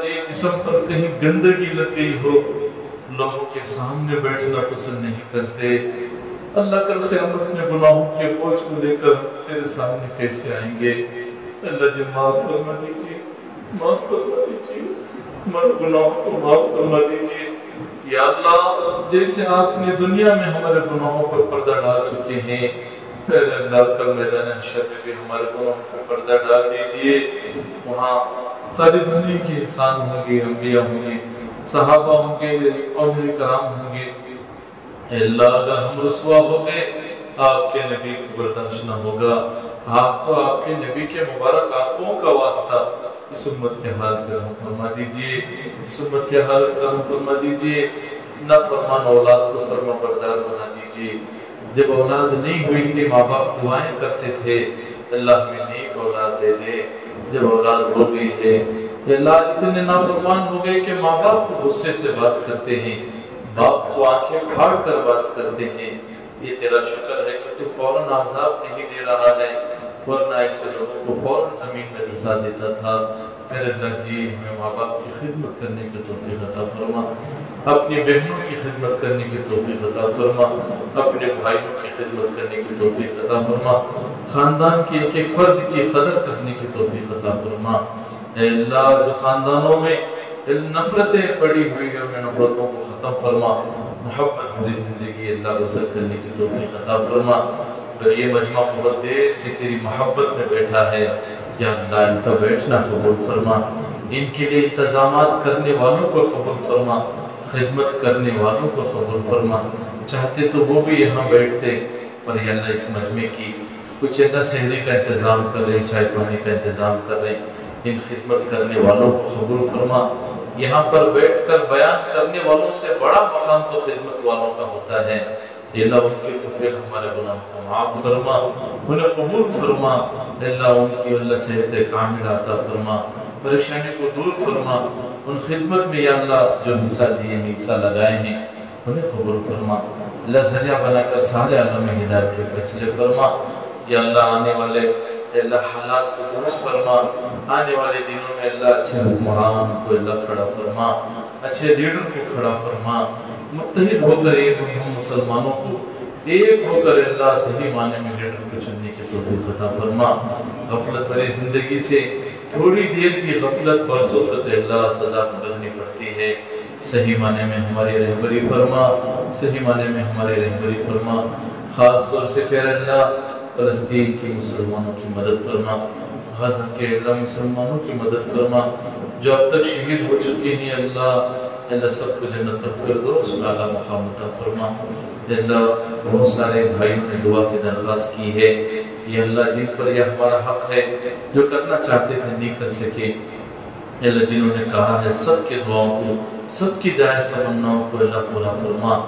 جی جسم پر کہیں گندگی لگ گئی ہو، لوگوں کے سامنے بیٹھنا پسند نہیں کرتے، اللہ کل قیامت میں گناہوں کے بوجھ کو لے کر تیرے سامنے کیسے آئیں گے؟ اللہ جی معاف فرما دیجیے، معاف فرما دیجیے، ہمارے گناہوں کو معاف فرما دیجیے۔ یا اللہ جیسے آپ نے دنیا میں ہمارے گناہوں پر پردہ ڈال چکے ہیں، پھر اللہ کل میدان حشر میں بھی ہمارے گناہوں پر پردہ ڈال دیجیے، وہاں ساری دنیا کے انسان ہوں گے، انبیاء ہوں گے، صحابہ ہوں گے، اولیاء کرام ہوں گے۔ اے اللہ اگر ہم رسوا ہو گئے، آپ کے نبی کو برداشت نہ ہوگا، آپ کو آپ کے نبی کے مبارک آنکھوں کا واسطہ اس امت کے حال پر رحم فرما دیجئے، اس امت کے حال پر رحم فرما دیجئے، نافرمان اولاد کو فرما بردار بنا دیجئے۔ جب اولاد نہیں ہوئی تھی ماں باپ دعائیں کرتے تھے اللہ ہمیں نیک اولاد دے دے، جب اولاد ہو گئی ہے یا اللہ اتنے نافرمان ہو گئے کہ ماں باپ کو غصے سے بات کرتے ہیں، باپ کو آنکھیں پھاڑ کر بات کرتے ہیں، یہ تیرا شکر ہے کہ تو فوراً عذاب نہیں دے رہا ہے، ورنہ ایسے لوگوں کو فوراً زمین میں دھسا دیتا تھا۔ میرے اللہ جی ہمیں ماں باپ کی خدمت کرنے کی توفیق عطا فرما، اپنی بہنوں کی خدمت کرنے کی توفیق عطا فرما، اپنے بھائیوں کی خدمت کرنے کی توفیق عطا فرما، خاندان کے ایک ایک فرد کی قدر کرنے کی توفیق عطا فرما۔ اے اللہ جو خاندانوں میں نفرتیں پڑی ہوئی ہیں ان نفرتوں کو ختم فرما، محبت بھری زندگی اللہ بسر کرنے کی توفیق عطا فرما۔ یہ مجمع بہت دیر سے تیری محبت میں بیٹھا ہے، یا اللہ ان کا بیٹھنا قبول فرما، ان کے لیے انتظامات کرنے والوں کو قبول فرما، خدمت کرنے والوں کو قبول فرما۔ چاہتے تو وہ بھی یہاں بیٹھتے، پر یا اللہ اس مجمع کی کچھ اللہ سحری کا انتظام کر رہے، چائے پانی کا انتظام کر رہے، ان خدمت کرنے والوں کو قبول فرما۔ یہاں پر بیٹھ کر بیان کرنے والوں سے بڑا مقام تو خدمت والوں کا ہوتا ہے، اللہ ان کی توفیق ہمارے گناہ کو معاف فرما، انہیں قبول فرما، اللہ ان کی اللہ صحت کامل عطا فرما، پریشانی کو دور فرما، ان خدمت میں یا اللہ جو حصہ دیے ہیں، حصہ لگائے ہیں، انہیں قبول فرما، اللہ ذریعہ بنا کر سارے عالم میں ہدایت کے فیصلے فرما۔ یا اللہ آنے والے اللہ حالات کو درست فرما، آنے والے دنوں میں اللہ اچھے حکمران کو اللہ کھڑا فرما، اچھے لیڈر کو کھڑا فرما، متحد ہو کر ایک ہم مسلمانوں کو ایک ہو کر اللہ صحیح معنی میں لیڈر کو چننے کی توفیق عطا فرما۔ غفلت بھری زندگی سے تھوڑی دیر کی غفلت برسوں تک اللہ سزا بھگتنی پڑتی ہے، صحیح معنی میں ہماری رہبری فرما، صحیح معنی میں ہماری رہبری فرما۔ خاص طور سے پیارے اللہ فلسطین کی مسلمانوں کی مدد فرما، غزہ کے اللہ مسلمانوں کی مدد فرما، جو اب تک شہید ہو چکے ہیں اللہ سب کو جنت الفردوس میں اعلیٰ مقام عطا فرما۔ اللہ بہت سارے بھائیوں نے دعا کی درخواست کی ہے، یہ اللہ جن پر یہ ہمارا حق ہے، جو کرنا چاہتے تھے نہیں کر سکے، اللہ جنہوں نے کہا ہے سب کے دعاؤں کو، سب کی جائز تمناؤں کو اللہ پورا فرما۔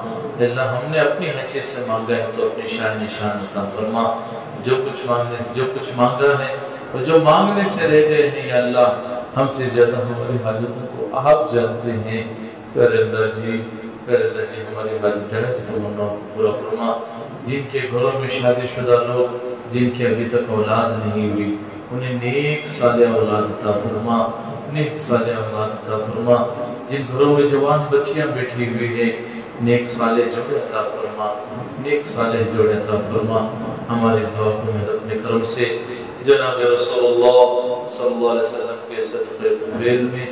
اللہ ہم نے اپنی حیثیت سے مانگا ہے تو اپنی شان نشان عطا فرما، جو کچھ مانگا ہے اور جو مانگنے سے رہ گئے ہیں یا اللہ ہم سے زیادہ ہماری حاجتوں کو آپ جانتے ہیں، پیارے اللہ جی ہماری حاجت جائز تمناؤں کو پورا فرما۔ جن کے گھروں میں شادی شدہ لوگ جن کے ابھی تک اولاد نہیں ہوئی انہیں نیک صالح اولاد عطا فرما، نیک صالح اولاد عطا فرما۔ جن گھروں میں جوان بچیاں بیٹھی ہوئی ہیں نیک صالح جوڑے عطا فرما، نیک صالح جوڑے عطا فرما۔ ہماری دعا کو میرے اپنے کرم سے جناب رسول اللہ صلی اللہ علیہ وسلم کے صدقے فعل میں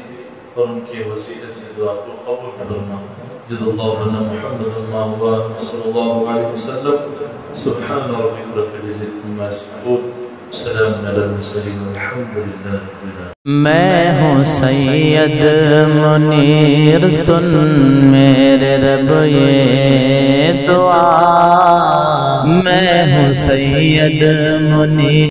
اور ان کے وسیلے سے دعا کو قبول فرما۔ جزا اللہ لنا محمد ما هو صلی اللہ علیہ وسلم۔ سبحان ربک رب العزت عما یصفون، سلام علی المرسلین والحمد للہ رب العالمین۔ میں ہوں سید منیر، سن میرے رب یہ دعا، میں ہوں سید منیر۔